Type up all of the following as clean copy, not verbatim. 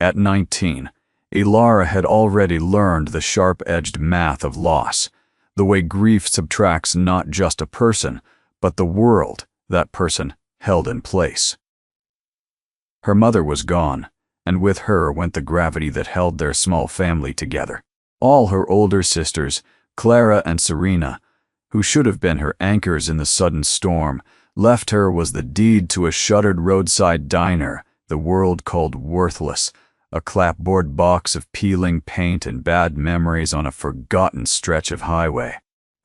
At 19, Ilara had already learned the sharp-edged math of loss, the way grief subtracts not just a person, but the world that person held in place. Her mother was gone, and with her went the gravity that held their small family together. All her older sisters, Clara and Serena, who should have been her anchors in the sudden storm, left her was the deed to a shuttered roadside diner the world called worthless, a clapboard box of peeling paint and bad memories on a forgotten stretch of highway.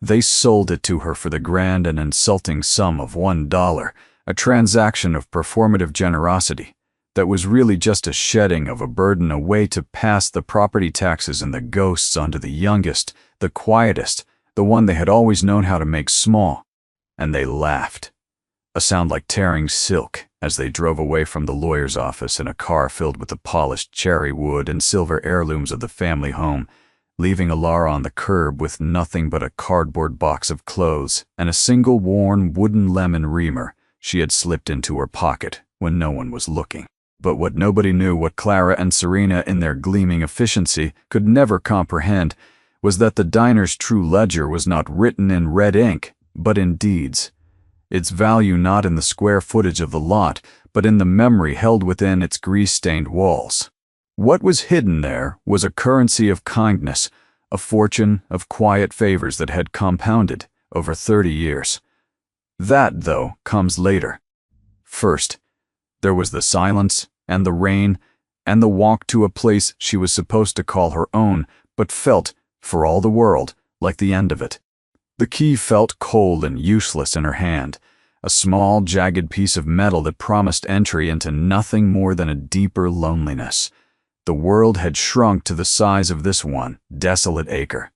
They sold it to her for the grand and insulting sum of $1, a transaction of performative generosity that was really just a shedding of a burden, a way to pass the property taxes and the ghosts onto the youngest, the quietest, the one they had always known how to make small. And they laughed, a sound like tearing silk, as they drove away from the lawyer's office in a car filled with the polished cherry wood and silver heirlooms of the family home, leaving Ilara on the curb with nothing but a cardboard box of clothes and a single worn wooden lemon reamer she had slipped into her pocket when no one was looking. But what nobody knew, what Clara and Serena in their gleaming efficiency could never comprehend, was that the diner's true ledger was not written in red ink, but in deeds. Its value not in the square footage of the lot, but in the memory held within its grease-stained walls. What was hidden there was a currency of kindness, a fortune of quiet favors that had compounded over 30 years. That, though, comes later. First, there was the silence and the rain and the walk to a place she was supposed to call her own, but felt, for all the world, like the end of it. The key felt cold and useless in her hand, a small, jagged piece of metal that promised entry into nothing more than a deeper loneliness. The world had shrunk to the size of this one desolate acre.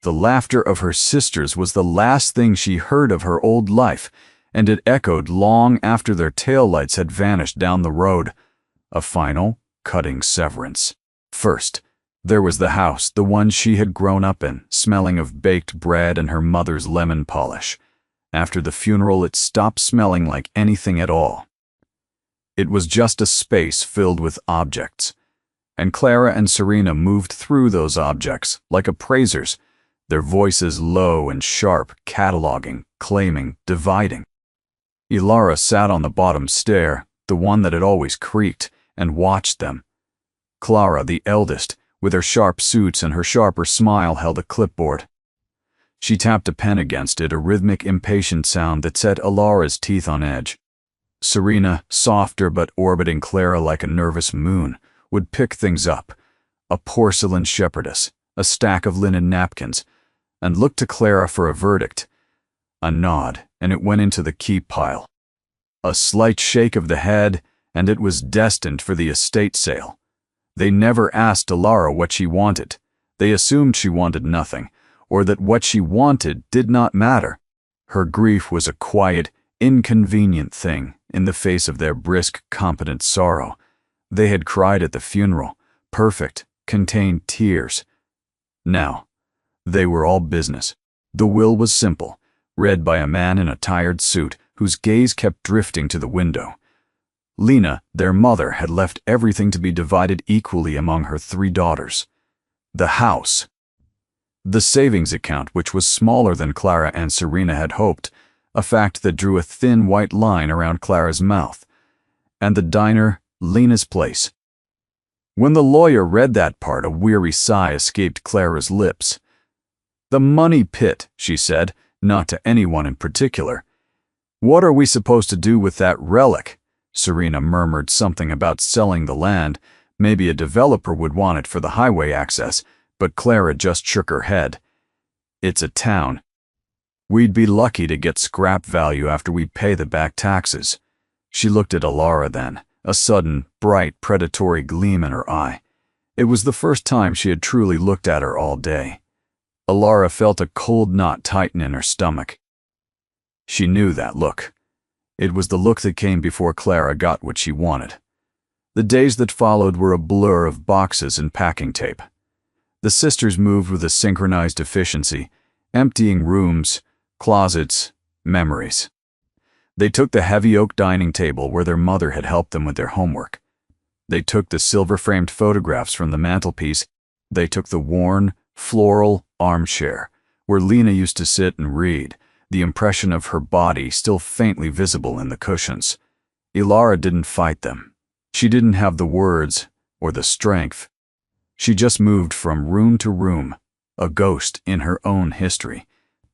The laughter of her sisters was the last thing she heard of her old life, and it echoed long after their taillights had vanished down the road. A final, cutting severance. First, there was the house, the one she had grown up in, smelling of baked bread and her mother's lemon polish. After the funeral, it stopped smelling like anything at all. It was just a space filled with objects. And Clara and Serena moved through those objects like appraisers, their voices low and sharp, cataloging, claiming, dividing. Ilara sat on the bottom stair, the one that had always creaked, and watched them. Clara, the eldest, with her sharp suits and her sharper smile, held a clipboard. She tapped a pen against it, a rhythmic, impatient sound that set Ilara's teeth on edge. Serena, softer but orbiting Clara like a nervous moon, would pick things up, a porcelain shepherdess, a stack of linen napkins, and look to Clara for a verdict. A nod, and it went into the keep pile. A slight shake of the head, and it was destined for the estate sale. They never asked Ilara what she wanted. They assumed she wanted nothing, or that what she wanted did not matter. Her grief was a quiet, inconvenient thing in the face of their brisk, competent sorrow. They had cried at the funeral, perfect, contained tears. Now, they were all business. The will was simple, read by a man in a tired suit whose gaze kept drifting to the window. Lena, their mother, had left everything to be divided equally among her 3 daughters. The house. The savings account, which was smaller than Clara and Serena had hoped, a fact that drew a thin white line around Clara's mouth. And the diner, Lena's place. When the lawyer read that part, a weary sigh escaped Clara's lips. "The money pit," she said, not to anyone in particular. "What are we supposed to do with that relic?" Serena murmured something about selling the land. Maybe a developer would want it for the highway access, but Clara just shook her head. "It's a town. We'd be lucky to get scrap value after we pay the back taxes." She looked at Ilara then, a sudden, bright, predatory gleam in her eye. It was the first time she had truly looked at her all day. Ilara felt a cold knot tighten in her stomach. She knew that look. It was the look that came before Clara got what she wanted. The days that followed were a blur of boxes and packing tape. The sisters moved with a synchronized efficiency, emptying rooms, closets, memories. They took the heavy oak dining table where their mother had helped them with their homework. They took the silver-framed photographs from the mantelpiece. They took the worn, floral armchair where Lena used to sit and read, the impression of her body still faintly visible in the cushions. Ilara didn't fight them. She didn't have the words or the strength. She just moved from room to room, a ghost in her own history,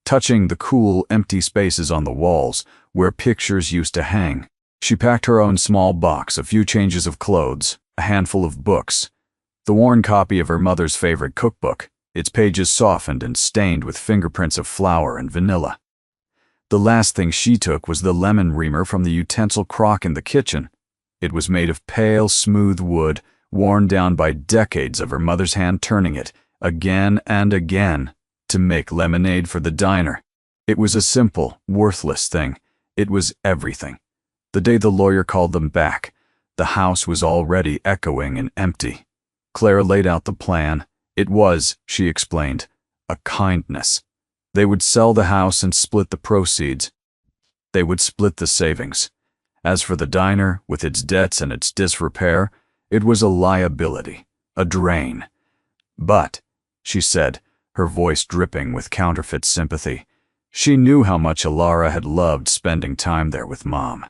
touching the cool, empty spaces on the walls where pictures used to hang. She packed her own small box, a few changes of clothes, a handful of books, the worn copy of her mother's favorite cookbook, its pages softened and stained with fingerprints of flour and vanilla. The last thing she took was the lemon reamer from the utensil crock in the kitchen. It was made of pale, smooth wood, worn down by decades of her mother's hand turning it, again and again, to make lemonade for the diner. It was a simple, worthless thing. It was everything. The day the lawyer called them back, the house was already echoing and empty. Clara laid out the plan. It was, she explained, a kindness. They would sell the house and split the proceeds. They would split the savings. As for the diner, with its debts and its disrepair, it was a liability, a drain. But, she said, her voice dripping with counterfeit sympathy, she knew how much Ilara had loved spending time there with Mom.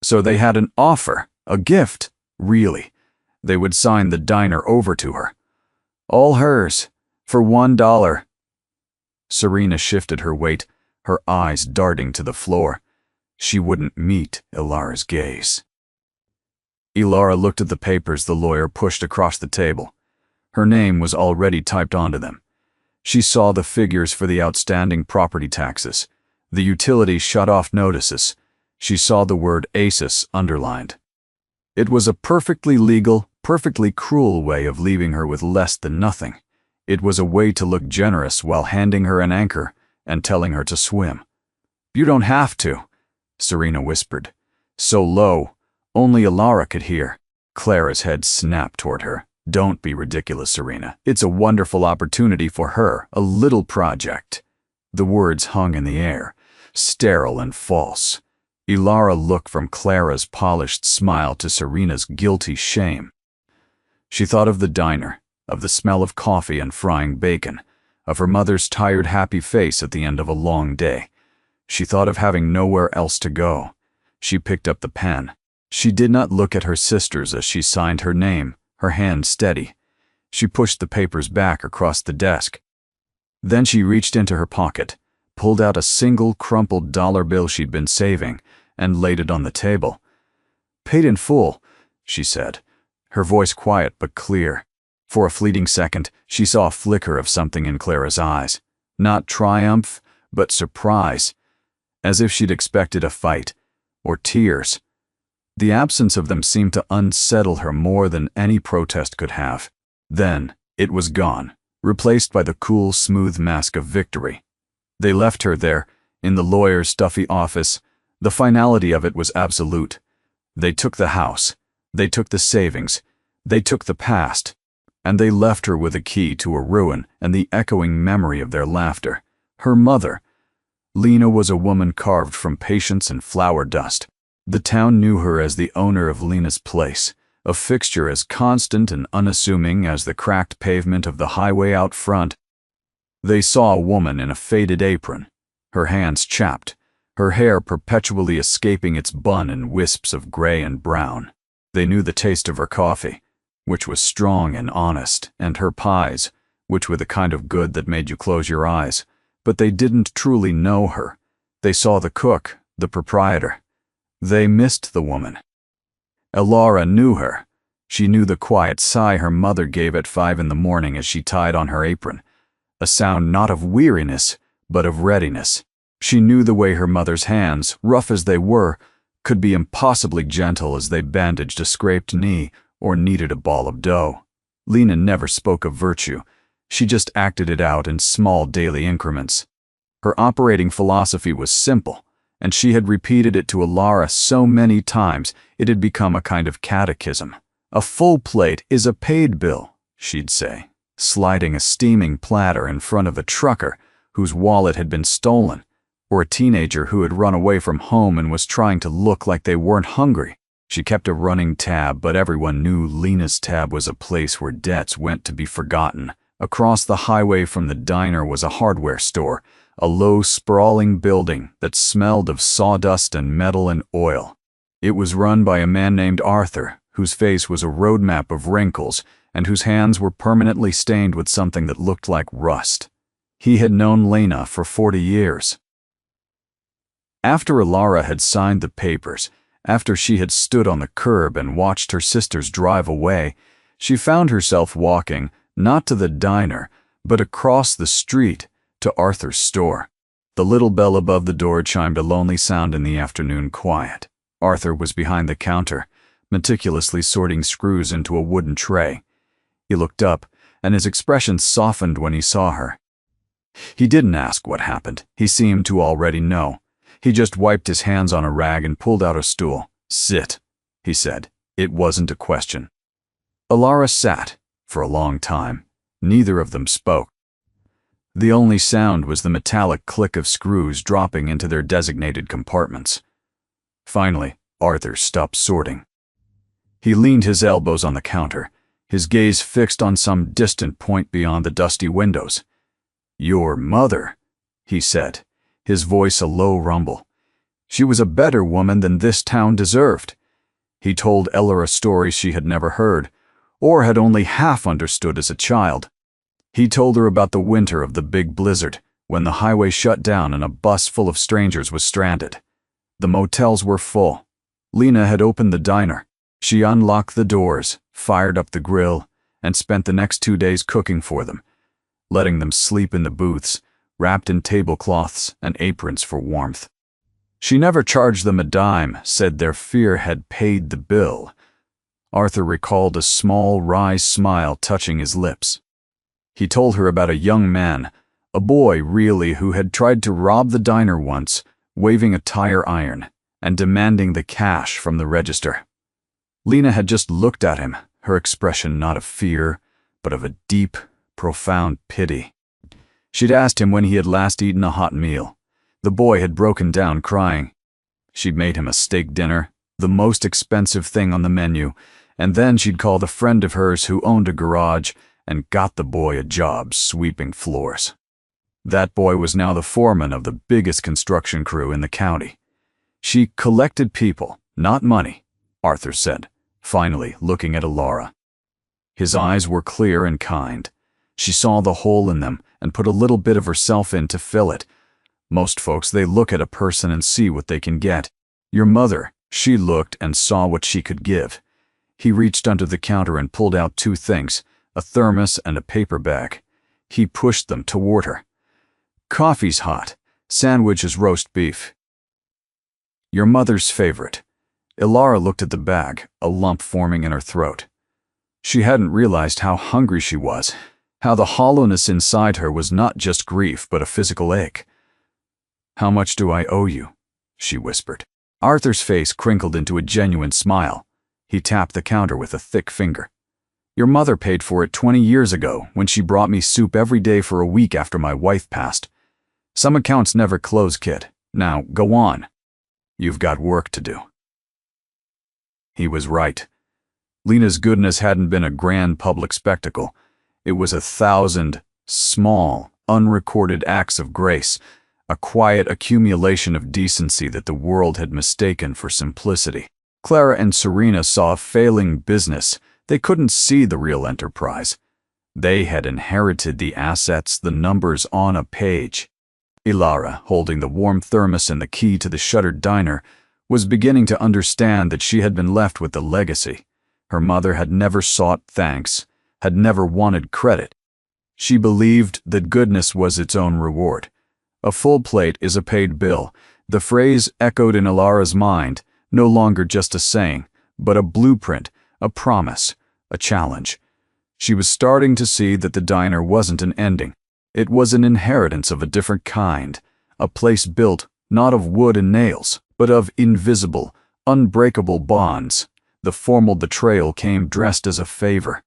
So they had an offer, a gift, really. They would sign the diner over to her. All hers, for $1. Serena shifted her weight, her eyes darting to the floor. She wouldn't meet Ilara's gaze. Ilara looked at the papers the lawyer pushed across the table. Her name was already typed onto them. She saw the figures for the outstanding property taxes, the utility shut-off notices. She saw the word ASIS underlined. It was a perfectly legal, perfectly cruel way of leaving her with less than nothing. It was a way to look generous while handing her an anchor and telling her to swim. "You don't have to," Serena whispered, so low, only Ilara could hear. Clara's head snapped toward her. "Don't be ridiculous, Serena. It's a wonderful opportunity for her, a little project." The words hung in the air, sterile and false. Ilara looked from Clara's polished smile to Serena's guilty shame. She thought of the diner, of the smell of coffee and frying bacon, of her mother's tired, happy face at the end of a long day. She thought of having nowhere else to go. She picked up the pen. She did not look at her sisters as she signed her name, her hand steady. She pushed the papers back across the desk. Then she reached into her pocket, pulled out a single crumpled dollar bill she'd been saving, and laid it on the table. "Paid in full," she said, her voice quiet but clear. For a fleeting second, she saw a flicker of something in Clara's eyes. Not triumph, but surprise, as if she'd expected a fight, or tears. The absence of them seemed to unsettle her more than any protest could have. Then, it was gone, replaced by the cool, smooth mask of victory. They left her there, in the lawyer's stuffy office. The finality of it was absolute. They took the house, they took the savings, they took the past, and they left her with a key to a ruin and the echoing memory of their laughter. Her mother. Lena was a woman carved from patience and flower dust. The town knew her as the owner of Lena's place, a fixture as constant and unassuming as the cracked pavement of the highway out front. They saw a woman in a faded apron, her hands chapped, her hair perpetually escaping its bun in wisps of gray and brown. They knew the taste of her coffee, which was strong and honest, and her pies, which were the kind of good that made you close your eyes. But they didn't truly know her. They saw the cook, the proprietor. They missed the woman. Ilara knew her. She knew the quiet sigh her mother gave at 5 in the morning as she tied on her apron, a sound not of weariness, but of readiness. She knew the way her mother's hands, rough as they were, could be impossibly gentle as they bandaged a scraped knee or kneaded a ball of dough. Lena never spoke of virtue. She just acted it out in small daily increments. Her operating philosophy was simple, and she had repeated it to Ilara so many times it had become a kind of catechism. "A full plate is a paid bill," she'd say, sliding a steaming platter in front of a trucker whose wallet had been stolen, or a teenager who had run away from home and was trying to look like they weren't hungry. She kept a running tab, but everyone knew Lena's tab was a place where debts went to be forgotten. Across the highway from the diner was a hardware store, a low, sprawling building that smelled of sawdust and metal and oil. It was run by a man named Arthur, whose face was a roadmap of wrinkles and whose hands were permanently stained with something that looked like rust. He had known Lena for 40 years. After Ilara had signed the papers, after she had stood on the curb and watched her sisters drive away, she found herself walking, not to the diner, but across the street to Arthur's store. The little bell above the door chimed a lonely sound in the afternoon quiet. Arthur was behind the counter, meticulously sorting screws into a wooden tray. He looked up, and his expression softened when he saw her. He didn't ask what happened. He seemed to already know. He just wiped his hands on a rag and pulled out a stool. "Sit," he said. It wasn't a question. Ilara sat for a long time. Neither of them spoke. The only sound was the metallic click of screws dropping into their designated compartments. Finally, Arthur stopped sorting. He leaned his elbows on the counter, his gaze fixed on some distant point beyond the dusty windows. "Your mother," he said, his voice a low rumble. "She was a better woman than this town deserved." He told Ilara stories she had never heard, or had only half understood as a child. He told her about the winter of the big blizzard, when the highway shut down and a bus full of strangers was stranded. The motels were full. Lena had opened the diner. She unlocked the doors, fired up the grill, and spent the next 2 days cooking for them, letting them sleep in the booths, wrapped in tablecloths and aprons for warmth. She never charged them a dime, said their fear had paid the bill. Arthur recalled a small, wry smile touching his lips. He told her about a young man, a boy really, who had tried to rob the diner once, waving a tire iron and demanding the cash from the register. Lena had just looked at him, her expression not of fear, but of a deep, profound pity. She'd asked him when he had last eaten a hot meal. The boy had broken down crying. She'd made him a steak dinner, the most expensive thing on the menu, and then she'd called a friend of hers who owned a garage and got the boy a job sweeping floors. That boy was now the foreman of the biggest construction crew in the county. She collected people, not money, Arthur said, finally looking at Ilara. His eyes were clear and kind. She saw the hole in them and put a little bit of herself in to fill it. Most folks, they look at a person and see what they can get. Your mother, she looked and saw what she could give. He reached under the counter and pulled out 2 things, a thermos and a paper bag. He pushed them toward her. "Coffee's hot. Sandwich is roast beef. Your mother's favorite." Ilara looked at the bag, a lump forming in her throat. She hadn't realized how hungry she was, how the hollowness inside her was not just grief but a physical ache. "How much do I owe you?" she whispered. Arthur's face crinkled into a genuine smile. He tapped the counter with a thick finger. "Your mother paid for it 20 years ago when she brought me soup every day for a week after my wife passed. Some accounts never close, kid. Now, go on. You've got work to do." He was right. Lena's goodness hadn't been a grand public spectacle. It was 1,000 small, unrecorded acts of grace, a quiet accumulation of decency that the world had mistaken for simplicity. Clara and Serena saw a failing business. They couldn't see the real enterprise. They had inherited the assets, the numbers on a page. Ilara, holding the warm thermos and the key to the shuttered diner, was beginning to understand that she had been left with the legacy. Her mother had never sought thanks, had never wanted credit. She believed that goodness was its own reward. A full plate is a paid bill. The phrase echoed in Ilara's mind, no longer just a saying, but a blueprint, a promise, a challenge. She was starting to see that the diner wasn't an ending. It was an inheritance of a different kind, a place built not of wood and nails, but of invisible, unbreakable bonds. The formal betrayal came dressed as a favor.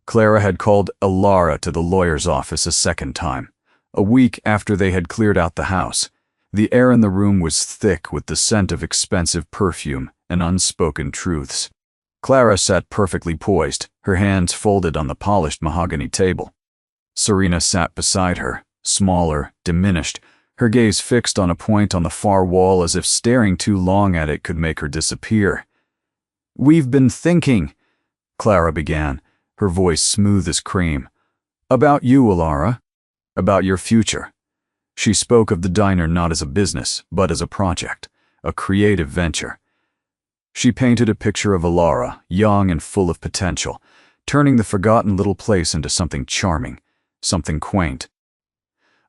Clara had called Ilara to the lawyer's office a second time, a week after they had cleared out the house. The air in the room was thick with the scent of expensive perfume and unspoken truths. Clara sat perfectly poised, her hands folded on the polished mahogany table. Serena sat beside her, smaller, diminished, her gaze fixed on a point on the far wall as if staring too long at it could make her disappear. "We've been thinking," Clara began, her voice smooth as cream, "about you, Alara. About your future." She spoke of the diner not as a business, but as a project, a creative venture. She painted a picture of Alara, young and full of potential, turning the forgotten little place into something charming, something quaint.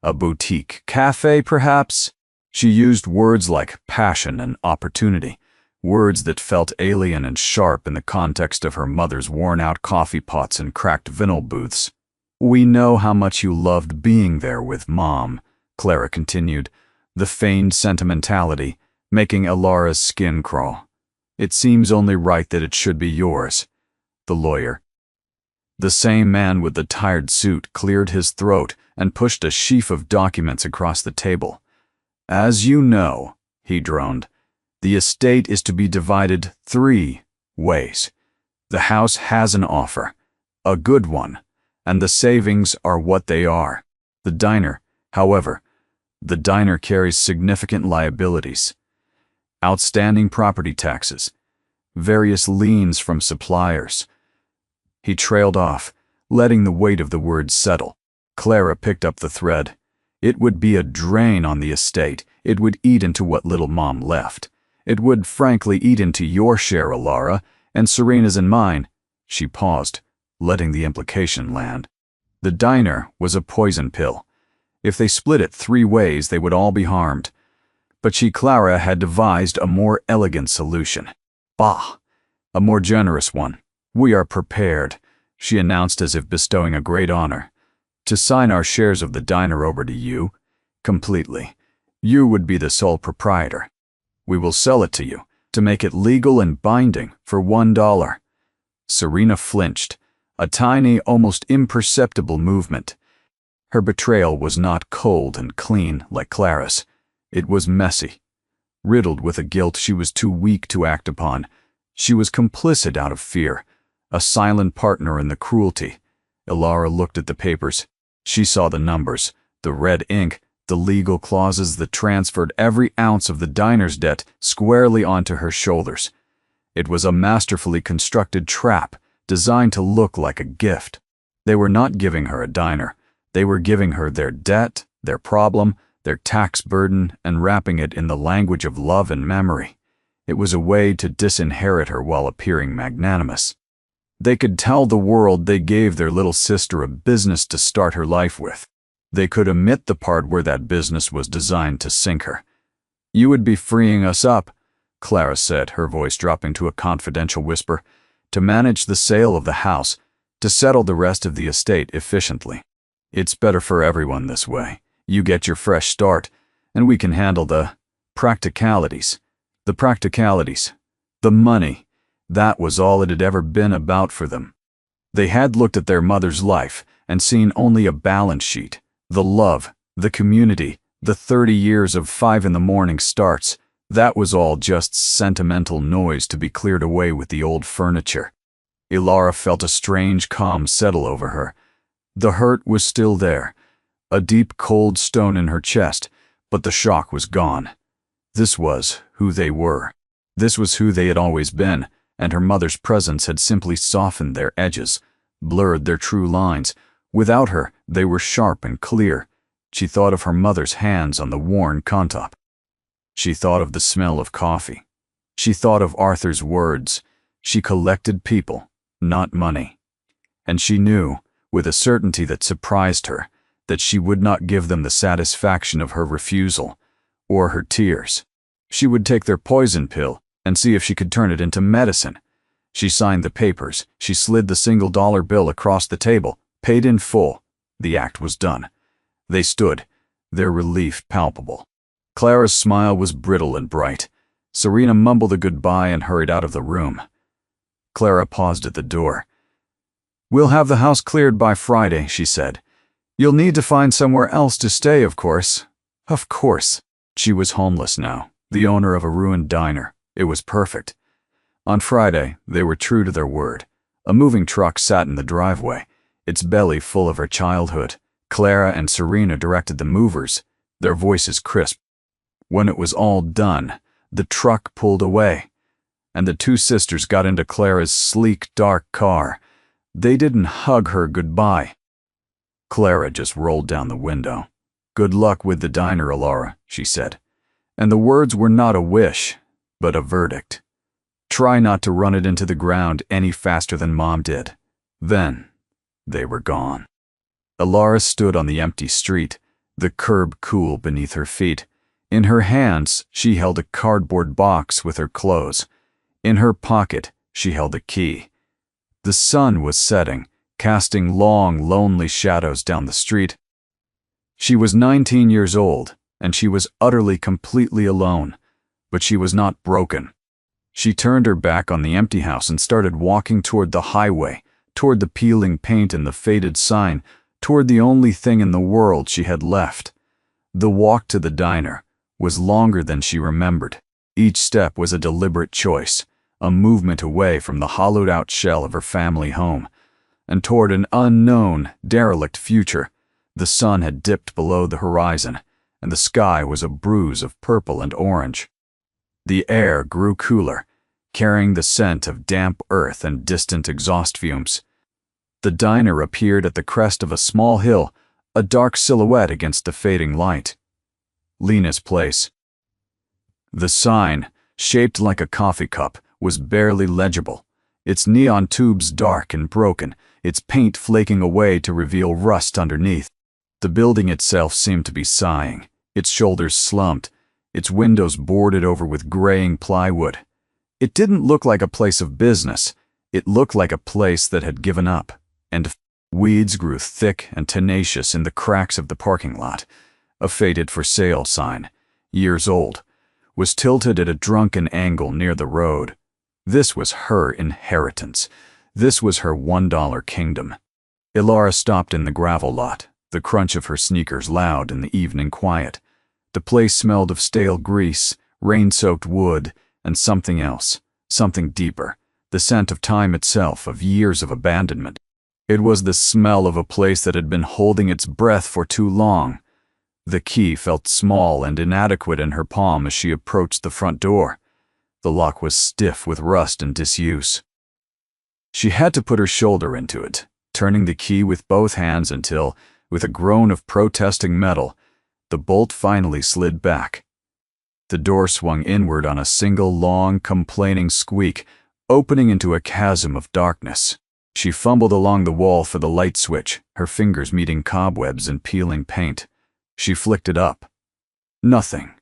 A boutique cafe, perhaps? She used words like passion and opportunity, words that felt alien and sharp in the context of her mother's worn-out coffee pots and cracked vinyl booths. "We know how much you loved being there with Mom," Clara continued, the feigned sentimentality making Alara's skin crawl. "It seems only right that it should be yours." The lawyer, the same man with the tired suit, cleared his throat and pushed a sheaf of documents across the table. "As you know," he droned, "the estate is to be divided 3 ways. The house has an offer, a good one, and the savings are what they are. The diner, however, the diner carries significant liabilities. Outstanding property taxes, various liens from suppliers." He trailed off, letting the weight of the words settle. Clara picked up the thread. "It would be a drain on the estate. It would eat into what little Mom left. It would frankly eat into your share, Alara, and Serena's and mine." She paused, letting the implication land. The diner was a poison pill. If they split it 3 ways, they would all be harmed. But she, Clara, had devised a more elegant solution. "Bah! A more generous one. We are prepared," she announced as if bestowing a great honor, "to sign our shares of the diner over to you, completely. You would be the sole proprietor. We will sell it to you, to make it legal and binding, for $1. Serena flinched, a tiny, almost imperceptible movement. Her betrayal was not cold and clean like Clara's. It was messy, riddled with a guilt she was too weak to act upon. She was complicit out of fear, a silent partner in the cruelty. Alara looked at the papers. She saw the numbers, the red ink, the legal clauses that transferred every ounce of the diner's debt squarely onto her shoulders. It was a masterfully constructed trap designed to look like a gift. They were not giving her a diner. They were giving her their debt, their problem, their tax burden, and wrapping it in the language of love and memory. It was a way to disinherit her while appearing magnanimous. They could tell the world they gave their little sister a business to start her life with. They could omit the part where that business was designed to sink her. "You would be freeing us up," Clara said, her voice dropping to a confidential whisper, "to manage the sale of the house, to settle the rest of the estate efficiently. It's better for everyone this way. You get your fresh start, and we can handle the practicalities. The practicalities. The money. That was all it had ever been about for them. They had looked at their mother's life and seen only a balance sheet. The love, the community, the 30 years of 5 in the morning starts. That was all just sentimental noise to be cleared away with the old furniture. Alara felt a strange calm settle over her. The hurt was still there, a deep cold stone in her chest, but the shock was gone. This was who they were. This was who they had always been, and her mother's presence had simply softened their edges, blurred their true lines. Without her, they were sharp and clear. She thought of her mother's hands on the worn countertop. She thought of the smell of coffee. She thought of Arthur's words. She collected people, not money. And she knew, with a certainty that surprised her, that she would not give them the satisfaction of her refusal, or her tears. She would take their poison pill and see if she could turn it into medicine. She signed the papers. She slid the $1 bill across the table, paid in full. The act was done. They stood, their relief palpable. Clara's smile was brittle and bright. Serena mumbled a goodbye and hurried out of the room. Clara paused at the door. "We'll have the house cleared by Friday," she said. "You'll need to find somewhere else to stay, of course." Of course. She was homeless now, the owner of a ruined diner. It was perfect. On Friday, they were true to their word. A moving truck sat in the driveway, its belly full of her childhood. Clara and Serena directed the movers, their voices crisp. When it was all done, the truck pulled away, and the two sisters got into Clara's sleek, dark car. They didn't hug her goodbye. Clara just rolled down the window. "Good luck with the diner, Alara," she said. And the words were not a wish, but a verdict. Try not to run it into the ground any faster than Mom did. Then, they were gone. Alara stood on the empty street, the curb cool beneath her feet. In her hands, she held a cardboard box with her clothes. In her pocket, she held a key. The sun was setting, casting long, lonely shadows down the street. She was 19 years old, and she was utterly, completely alone, but she was not broken. She turned her back on the empty house and started walking toward the highway, toward the peeling paint and the faded sign, toward the only thing in the world she had left. The walk to the diner was longer than she remembered. Each step was a deliberate choice, a movement away from the hollowed-out shell of her family home, and toward an unknown, derelict future. The sun had dipped below the horizon, and the sky was a bruise of purple and orange. The air grew cooler, carrying the scent of damp earth and distant exhaust fumes. The diner appeared at the crest of a small hill, a dark silhouette against the fading light. Lena's Place. The sign, shaped like a coffee cup, was barely legible, its neon tubes dark and broken, its paint flaking away to reveal rust underneath. The building itself seemed to be sighing, its shoulders slumped, its windows boarded over with graying plywood. It didn't look like a place of business. It looked like a place that had given up, and weeds grew thick and tenacious in the cracks of the parking lot. A faded for sale sign, years old, was tilted at a drunken angle near the road. This was her inheritance. This was her $1 kingdom. Alara stopped in the gravel lot, the crunch of her sneakers loud in the evening quiet. The place smelled of stale grease, rain-soaked wood, and something else, something deeper, the scent of time itself, of years of abandonment. It was the smell of a place that had been holding its breath for too long. The key felt small and inadequate in her palm as she approached the front door. The lock was stiff with rust and disuse. She had to put her shoulder into it, turning the key with both hands until, with a groan of protesting metal, the bolt finally slid back. The door swung inward on a single long, complaining squeak, opening into a chasm of darkness. She fumbled along the wall for the light switch, her fingers meeting cobwebs and peeling paint. She flicked it up. Nothing.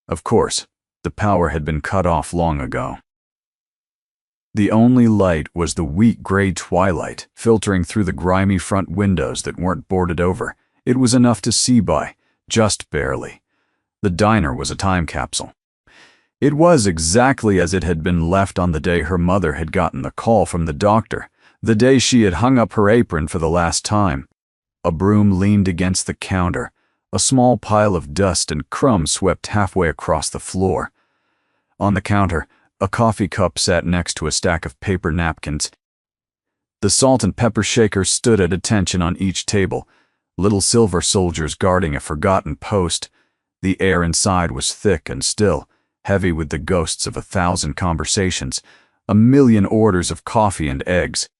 Of course, the power had been cut off long ago. The only light was the wheat-gray twilight filtering through the grimy front windows that weren't boarded over. It was enough to see by, just barely. The diner was a time capsule. It was exactly as it had been left on the day her mother had gotten the call from the doctor, the day she had hung up her apron for the last time. A broom leaned against the counter. A small pile of dust and crumbs swept halfway across the floor. On the counter, a coffee cup sat next to a stack of paper napkins. The salt and pepper shaker stood at attention on each table, little silver soldiers guarding a forgotten post. The air inside was thick and still, heavy with the ghosts of 1,000 conversations, 1,000,000 orders of coffee and eggs.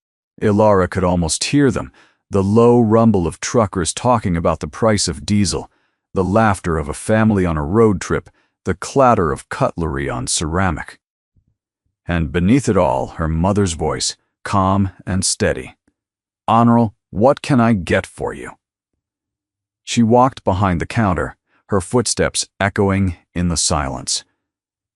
Alara could almost hear them, the low rumble of truckers talking about the price of diesel, the laughter of a family on a road trip, the clatter of cutlery on ceramic. And beneath it all, her mother's voice, calm and steady. "Honorable, what can I get for you?" She walked behind the counter, her footsteps echoing in the silence.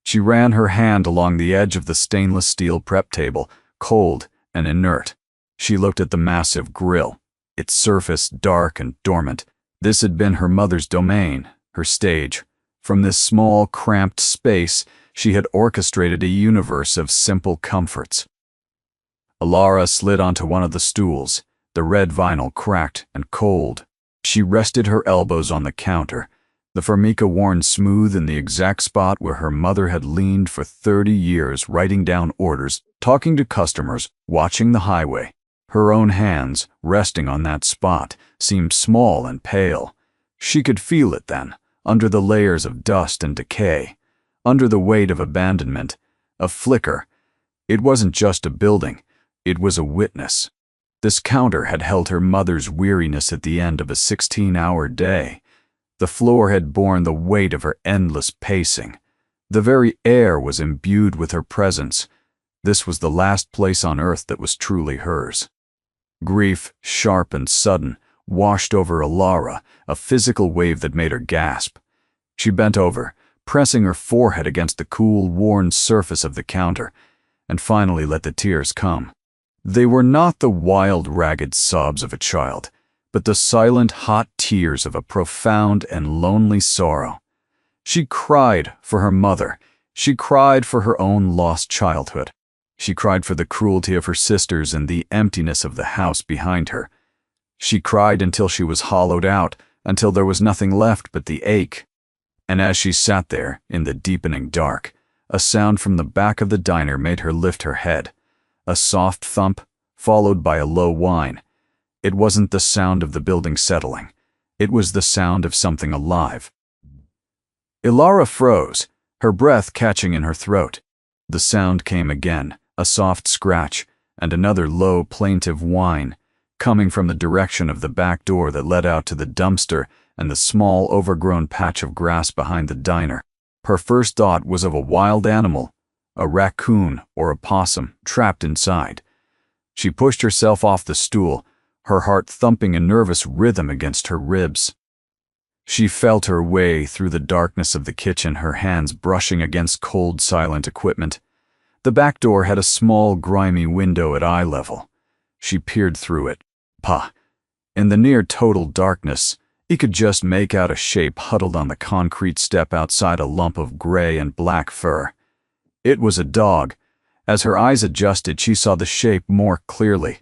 She ran her hand along the edge of the stainless steel prep table, cold and inert. She looked at the massive grill, its surface dark and dormant. This had been her mother's domain, her stage. From this small, cramped space, she had orchestrated a universe of simple comforts. Alara slid onto one of the stools, the red vinyl cracked and cold. She rested her elbows on the counter, the formica worn smooth in the exact spot where her mother had leaned for 30 years, writing down orders, talking to customers, watching the highway. Her own hands, resting on that spot, seemed small and pale. She could feel it then, under the layers of dust and decay, under the weight of abandonment, a flicker. It wasn't just a building, it was a witness. This counter had held her mother's weariness at the end of a 16-hour day. The floor had borne the weight of her endless pacing. The very air was imbued with her presence. This was the last place on earth that was truly hers. Grief, sharp and sudden, washed over Alara, a physical wave that made her gasp. She bent over, pressing her forehead against the cool, worn surface of the counter, and finally let the tears come. They were not the wild, ragged sobs of a child, but the silent, hot tears of a profound and lonely sorrow. She cried for her mother. She cried for her own lost childhood. She cried for the cruelty of her sisters and the emptiness of the house behind her. She cried until she was hollowed out, until there was nothing left but the ache. And as she sat there, in the deepening dark, a sound from the back of the diner made her lift her head. A soft thump, followed by a low whine. It wasn't the sound of the building settling. It was the sound of something alive. Alara froze, her breath catching in her throat. The sound came again, a soft scratch, and another low, plaintive whine, coming from the direction of the back door that led out to the dumpster and the small, overgrown patch of grass behind the diner. Her first thought was of a wild animal, a raccoon or a possum, trapped inside. She pushed herself off the stool, her heart thumping a nervous rhythm against her ribs. She felt her way through the darkness of the kitchen, her hands brushing against cold, silent equipment. The back door had a small, grimy window at eye level. She peered through it. Pah! In the near-total darkness, he could just make out a shape huddled on the concrete step outside a lump of gray and black fur. It was a dog. As her eyes adjusted, she saw the shape more clearly.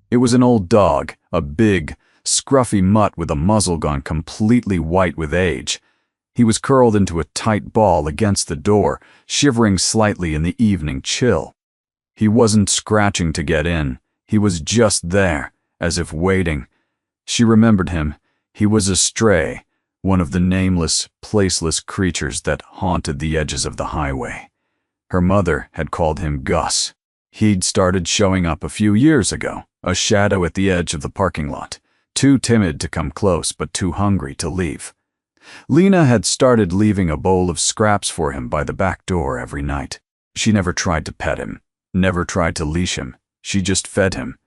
It was an old dog, a big, scruffy mutt with a muzzle gone completely white with age. He was curled into a tight ball against the door, shivering slightly in the evening chill. He wasn't scratching to get in. He was just there, as if waiting. She remembered him. He was a stray, one of the nameless, placeless creatures that haunted the edges of the highway. Her mother had called him Gus. He'd started showing up a few years ago, a shadow at the edge of the parking lot, too timid to come close but too hungry to leave. Lena had started leaving a bowl of scraps for him by the back door every night. She never tried to pet him, never tried to leash him. She just fed him.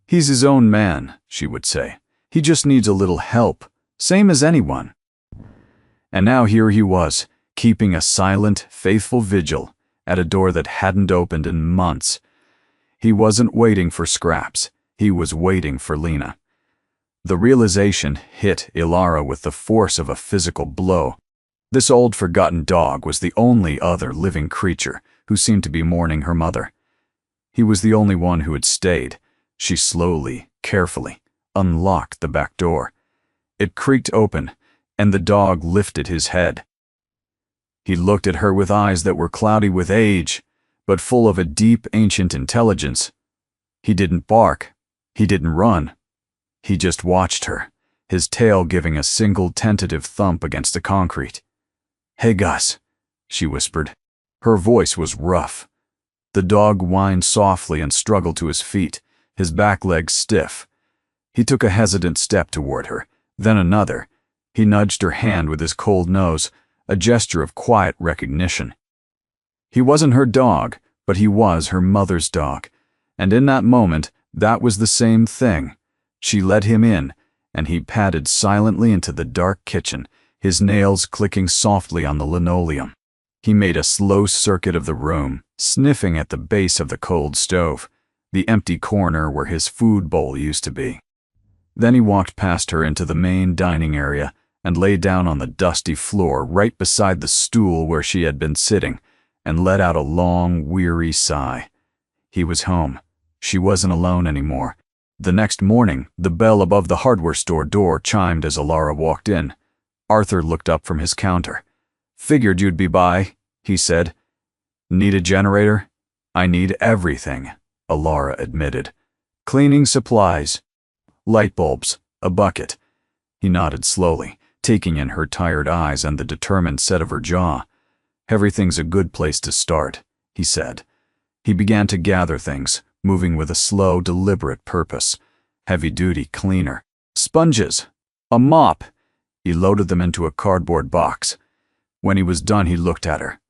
"He's his own man," she would say. "He just needs a little help, same as anyone." And now here he was, keeping a silent, faithful vigil at a door that hadn't opened in months. He wasn't waiting for scraps. He was waiting for Lena. The realization hit Alara with the force of a physical blow. This old forgotten dog was the only other living creature who seemed to be mourning her mother. He was the only one who had stayed. She slowly, carefully, unlocked the back door. It creaked open, and the dog lifted his head. He looked at her with eyes that were cloudy with age, but full of a deep, ancient intelligence. He didn't bark. He didn't run. He just watched her, his tail giving a single tentative thump against the concrete. "Hey, Gus," she whispered. Her voice was rough. The dog whined softly and struggled to his feet, his back legs stiff. He took a hesitant step toward her, then another. He nudged her hand with his cold nose, a gesture of quiet recognition. He wasn't her dog, but he was her mother's dog, and in that moment, that was the same thing. She let him in, and he padded silently into the dark kitchen, his nails clicking softly on the linoleum. He made a slow circuit of the room, sniffing at the base of the cold stove, the empty corner where his food bowl used to be. Then he walked past her into the main dining area and lay down on the dusty floor right beside the stool where she had been sitting and let out a long, weary sigh. He was home. She wasn't alone anymore. The next morning, the bell above the hardware store door chimed as Alara walked in. Arthur looked up from his counter. "Figured you'd be by," he said. "Need a generator?" "I need everything," Alara admitted. "Cleaning supplies, light bulbs, a bucket." He nodded slowly, taking in her tired eyes and the determined set of her jaw. "Everything's a good place to start," he said. He began to gather things, moving with a slow, deliberate purpose. Heavy-duty cleaner, sponges, a mop. He loaded them into a cardboard box. When he was done, he looked at her.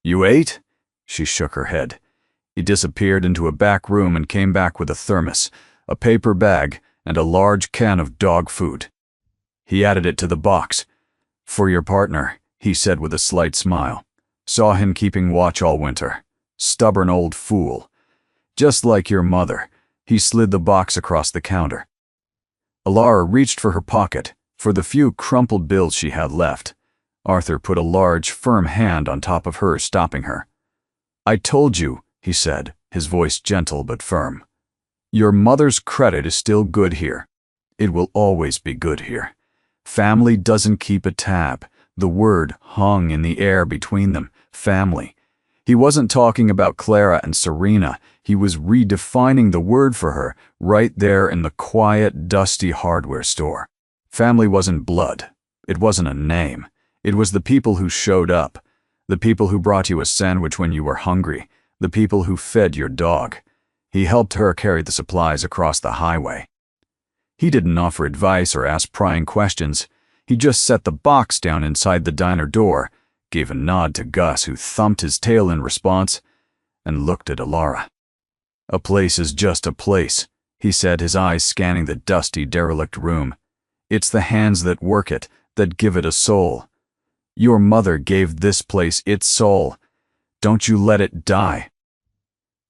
"You ate?" She shook her head. He disappeared into a back room and came back with a thermos, a paper bag, and a large can of dog food. He added it to the box. "For your partner," he said with a slight smile. "Saw him keeping watch all winter. Stubborn old fool. Just like your mother." He slid the box across the counter. Alara reached for her pocket, for the few crumpled bills she had left. Arthur put a large, firm hand on top of hers, stopping her. "I told you," he said, his voice gentle but firm. "Your mother's credit is still good here. It will always be good here. Family doesn't keep a tab." The word hung in the air between them. Family. He wasn't talking about Clara and Serena. He was redefining the word for her, right there in the quiet, dusty hardware store. Family wasn't blood. It wasn't a name. It was the people who showed up. The people who brought you a sandwich when you were hungry. The people who fed your dog. He helped her carry the supplies across the highway. He didn't offer advice or ask prying questions. He just set the box down inside the diner door, gave a nod to Gus, who thumped his tail in response, and looked at Alara. "A place is just a place," he said, his eyes scanning the dusty, derelict room. "It's the hands that work it, that give it a soul. Your mother gave this place its soul. Don't you let it die."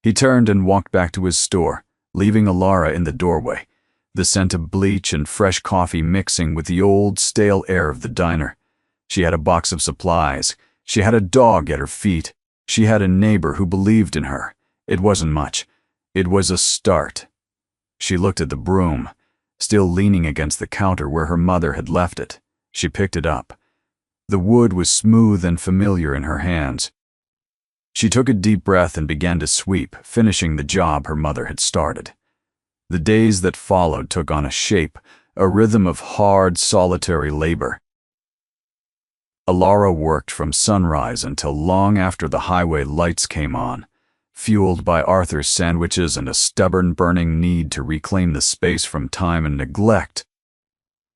He turned and walked back to his store, leaving Alara in the doorway, the scent of bleach and fresh coffee mixing with the old, stale air of the diner. She had a box of supplies. She had a dog at her feet. She had a neighbor who believed in her. It wasn't much. It was a start. She looked at the broom, still leaning against the counter where her mother had left it. She picked it up. The wood was smooth and familiar in her hands. She took a deep breath and began to sweep, finishing the job her mother had started. The days that followed took on a shape, a rhythm of hard, solitary labor. Alara worked from sunrise until long after the highway lights came on, fueled by Arthur's sandwiches and a stubborn, burning need to reclaim the space from time and neglect.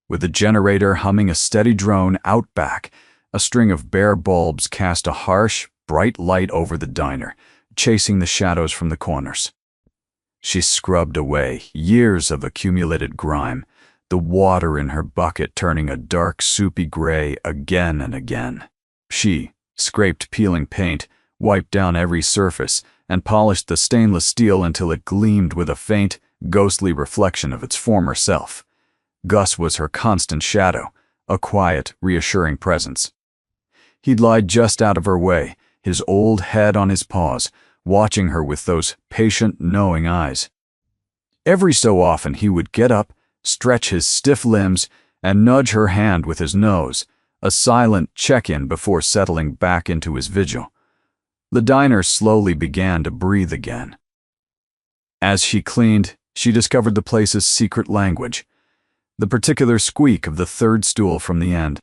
With the generator humming a steady drone out back, a string of bare bulbs cast a harsh, bright light over the diner, chasing the shadows from the corners. She scrubbed away years of accumulated grime, the water in her bucket turning a dark, soupy gray again and again. She scraped peeling paint, wiped down every surface, and polished the stainless steel until it gleamed with a faint, ghostly reflection of its former self. Gus was her constant shadow, a quiet, reassuring presence. He'd lie just out of her way, his old head on his paws, watching her with those patient, knowing eyes. Every so often he would get up, stretch his stiff limbs, and nudge her hand with his nose, a silent check-in before settling back into his vigil. The diner slowly began to breathe again. As she cleaned, she discovered the place's secret language, the particular squeak of the third stool from the end.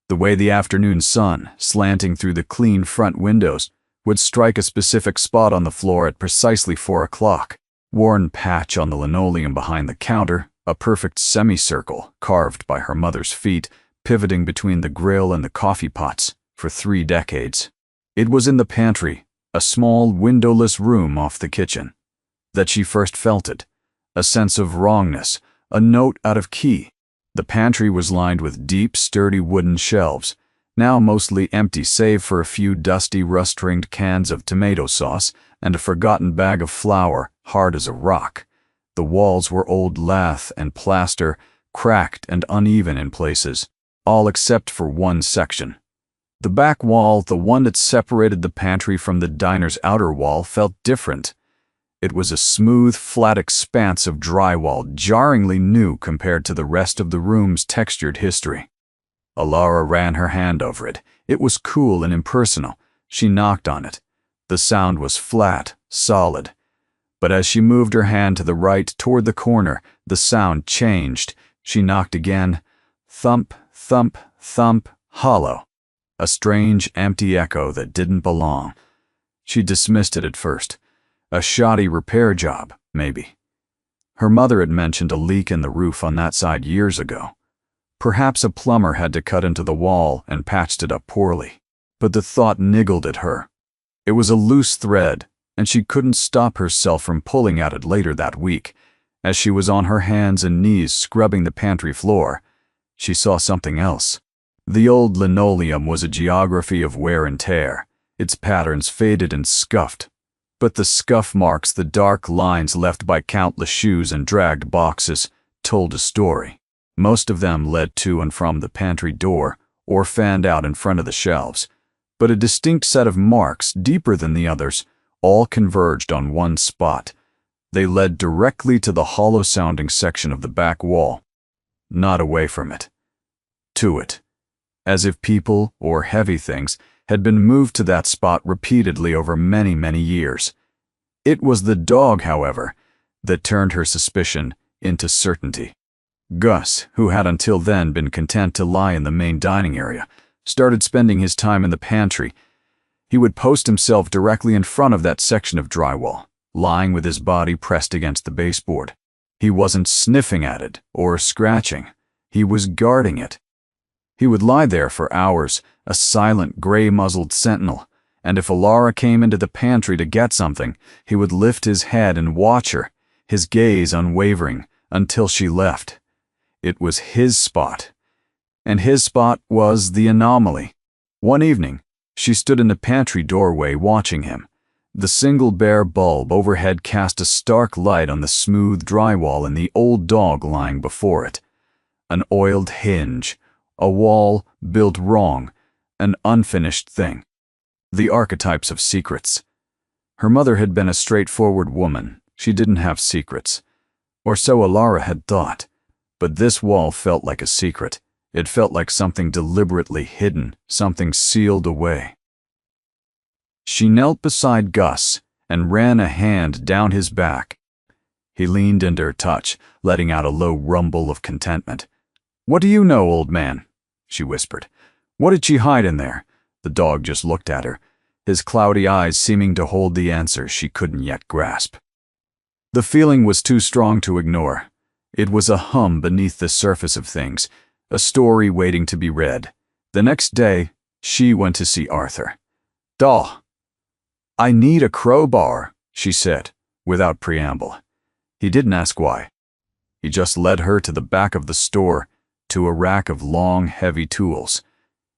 The way the afternoon sun, slanting through the clean front windows, would strike a specific spot on the floor at precisely 4 o'clock. Worn patch on the linoleum behind the counter, a perfect semicircle carved by her mother's feet, pivoting between the grill and the coffee pots for 3 decades. It was in the pantry, a small windowless room off the kitchen, that she first felt it, a sense of wrongness, a note out of key. The pantry was lined with deep, sturdy wooden shelves, now mostly empty save for a few dusty, rust-ringed cans of tomato sauce and a forgotten bag of flour, hard as a rock. The walls were old lath and plaster, cracked and uneven in places, all except for one section. The back wall, the one that separated the pantry from the diner's outer wall, felt different. It was a smooth, flat expanse of drywall, jarringly new compared to the rest of the room's textured history. Alara ran her hand over it. It was cool and impersonal. She knocked on it. The sound was flat, solid. But as she moved her hand to the right toward the corner, the sound changed. She knocked again. Thump, thump, thump, hollow. A strange, empty echo that didn't belong. She dismissed it at first. A shoddy repair job, maybe. Her mother had mentioned a leak in the roof on that side years ago. Perhaps a plumber had to cut into the wall and patched it up poorly. But the thought niggled at her. It was a loose thread, and she couldn't stop herself from pulling at it later that week. As she was on her hands and knees scrubbing the pantry floor, she saw something else. The old linoleum was a geography of wear and tear, its patterns faded and scuffed. But the scuff marks, the dark lines left by countless shoes and dragged boxes, told a story. Most of them led to and from the pantry door or fanned out in front of the shelves. But a distinct set of marks, deeper than the others, all converged on one spot. They led directly to the hollow-sounding section of the back wall. Not away from it. To it. As if people, or heavy things, had been moved to that spot repeatedly over many, many years. It was the dog, however, that turned her suspicion into certainty. Gus, who had until then been content to lie in the main dining area, started spending his time in the pantry. He would post himself directly in front of that section of drywall, lying with his body pressed against the baseboard. He wasn't sniffing at it or scratching. He was guarding it. He would lie there for hours, a silent, gray-muzzled sentinel, and if Alara came into the pantry to get something, he would lift his head and watch her, his gaze unwavering, until she left. It was his spot. And his spot was the anomaly. One evening, she stood in the pantry doorway watching him. The single bare bulb overhead cast a stark light on the smooth drywall and the old dog lying before it. An oiled hinge, a wall built wrong, an unfinished thing. The archetypes of secrets. Her mother had been a straightforward woman. She didn't have secrets. Or so Alara had thought. But this wall felt like a secret. It felt like something deliberately hidden, something sealed away. She knelt beside Gus and ran a hand down his back. He leaned into her touch, letting out a low rumble of contentment. "What do you know, old man?" she whispered. "What did she hide in there?" The dog just looked at her, his cloudy eyes seeming to hold the answer she couldn't yet grasp. The feeling was too strong to ignore. It was a hum beneath the surface of things, a story waiting to be read. The next day, she went to see Arthur. "Doll, I need a crowbar," she said, without preamble. He didn't ask why. He just led her to the back of the store, to a rack of long, heavy tools.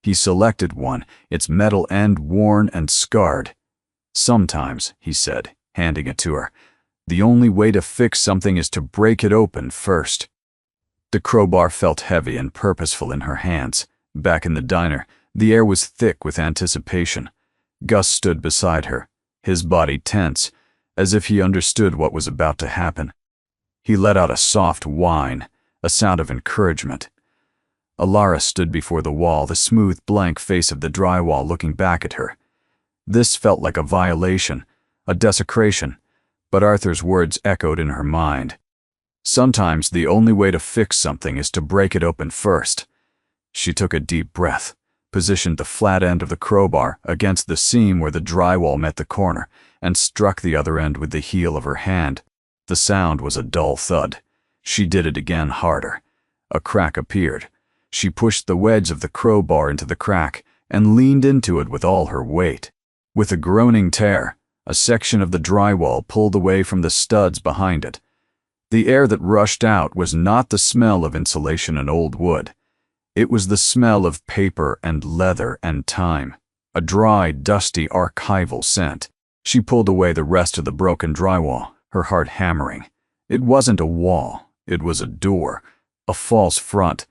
He selected one, its metal end worn and scarred. "Sometimes," he said, handing it to her, "the only way to fix something is to break it open first." The crowbar felt heavy and purposeful in her hands. Back in the diner, the air was thick with anticipation. Gus stood beside her, his body tense, as if he understood what was about to happen. He let out a soft whine, a sound of encouragement. Alara stood before the wall, the smooth, blank face of the drywall looking back at her. This felt like a violation, a desecration, but Arthur's words echoed in her mind. Sometimes the only way to fix something is to break it open first. She took a deep breath, positioned the flat end of the crowbar against the seam where the drywall met the corner, and struck the other end with the heel of her hand. The sound was a dull thud. She did it again, harder. A crack appeared. She pushed the wedge of the crowbar into the crack and leaned into it with all her weight. With a groaning tear, a section of the drywall pulled away from the studs behind it. The air that rushed out was not the smell of insulation and old wood. It was the smell of paper and leather and time, a dry, dusty, archival scent. She pulled away the rest of the broken drywall, her heart hammering. It wasn't a wall, it was a door, a false front.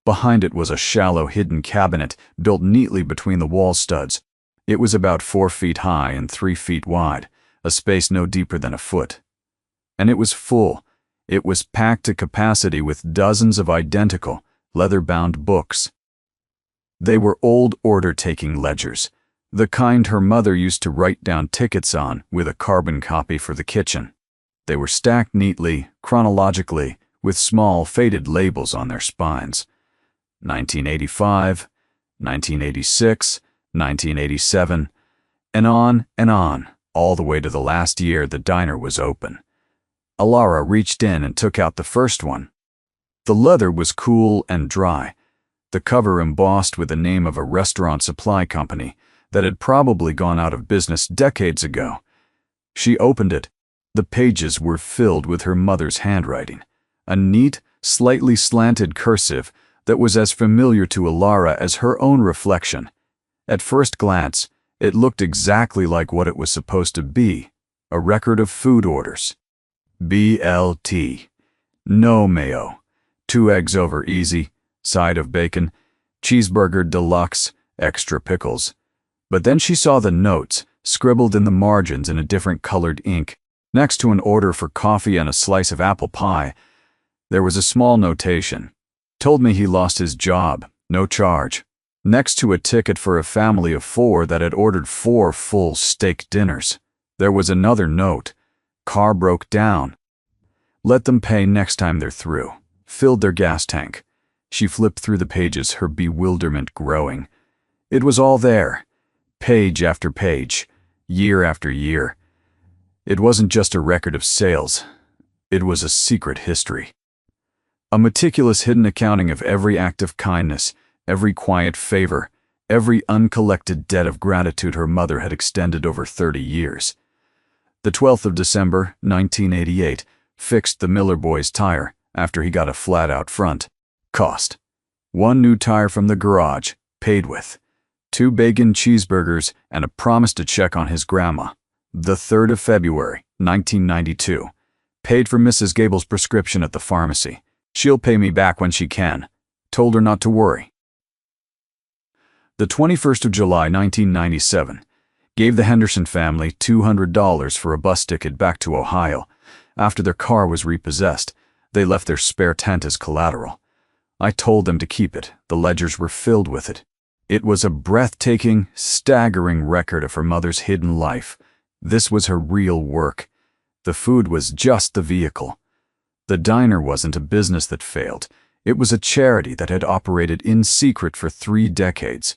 Behind it was a shallow, hidden cabinet built neatly between the wall studs. It was about 4 feet high and 3 feet wide, a space no deeper than a foot. And it was full. It was packed to capacity with dozens of identical, leather-bound books. They were old order-taking ledgers, the kind her mother used to write down tickets on with a carbon copy for the kitchen. They were stacked neatly, chronologically, with small, faded labels on their spines. 1985, 1986, 1987, and on, all the way to the last year the diner was open. Alara reached in and took out the first one. The leather was cool and dry, the cover embossed with the name of a restaurant supply company that had probably gone out of business decades ago. She opened it. The pages were filled with her mother's handwriting, a neat, slightly slanted cursive that was as familiar to Alara as her own reflection. At first glance, it looked exactly like what it was supposed to be, a record of food orders. BLT. No mayo. 2 eggs over easy, side of bacon, cheeseburger deluxe, extra pickles. But then she saw the notes, scribbled in the margins in a different colored ink. Next to an order for coffee and a slice of apple pie, there was a small notation. Told me he lost his job, no charge. Next to a ticket for a family of 4 that had ordered 4 full steak dinners, there was another note. Car broke down. Let them pay next time they're through. Filled their gas tank. She flipped through the pages, her bewilderment growing. It was all there. Page after page, year after year. It wasn't just a record of sales. It was a secret history. A meticulous hidden accounting of every act of kindness, every quiet favor, every uncollected debt of gratitude her mother had extended over 30 years. The 12th of December, 1988, fixed the Miller boy's tire after he got a flat out front. Cost: 1 new tire from the garage, paid with. 2 bacon cheeseburgers and a promise to check on his grandma. The 3rd of February, 1992. Paid for Mrs. Gable's prescription at the pharmacy. She'll pay me back when she can. Told her not to worry. The 21st of July, 1997. Gave the Henderson family $200 for a bus ticket back to Ohio. After their car was repossessed, they left their spare tent as collateral. I told them to keep it. The ledgers were filled with it. It was a breathtaking, staggering record of her mother's hidden life. This was her real work. The food was just the vehicle. The diner wasn't a business that failed. It was a charity that had operated in secret for 3 decades.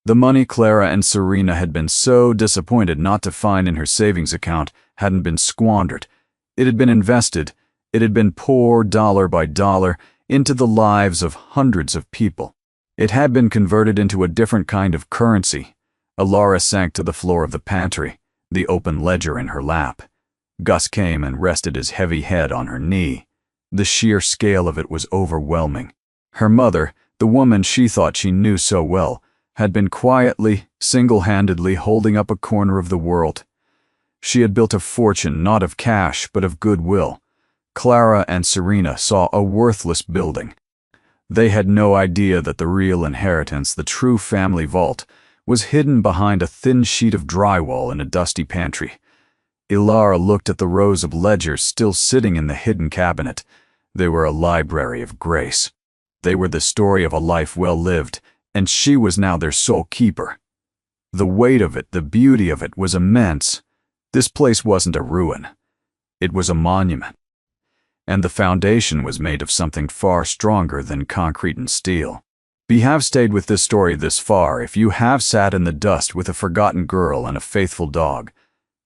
The money Clara and Serena had been so disappointed not to find in her savings account hadn't been squandered. It had been invested. It had been poured dollar by dollar into the lives of hundreds of people. It had been converted into a different kind of currency. Alara sank to the floor of the pantry, the open ledger in her lap. Gus came and rested his heavy head on her knee. The sheer scale of it was overwhelming. Her mother, the woman she thought she knew so well, had been quietly, single-handedly holding up a corner of the world. She had built a fortune not of cash but of goodwill. Clara and Serena saw a worthless building. They had no idea that the real inheritance, the true family vault, was hidden behind a thin sheet of drywall in a dusty pantry. Alara looked at the rows of ledgers still sitting in the hidden cabinet. They were a library of grace. They were the story of a life well lived, and she was now their sole keeper. The weight of it, the beauty of it, was immense. This place wasn't a ruin. It was a monument. And the foundation was made of something far stronger than concrete and steel. If you have stayed with this story this far, if you have sat in the dust with a forgotten girl and a faithful dog,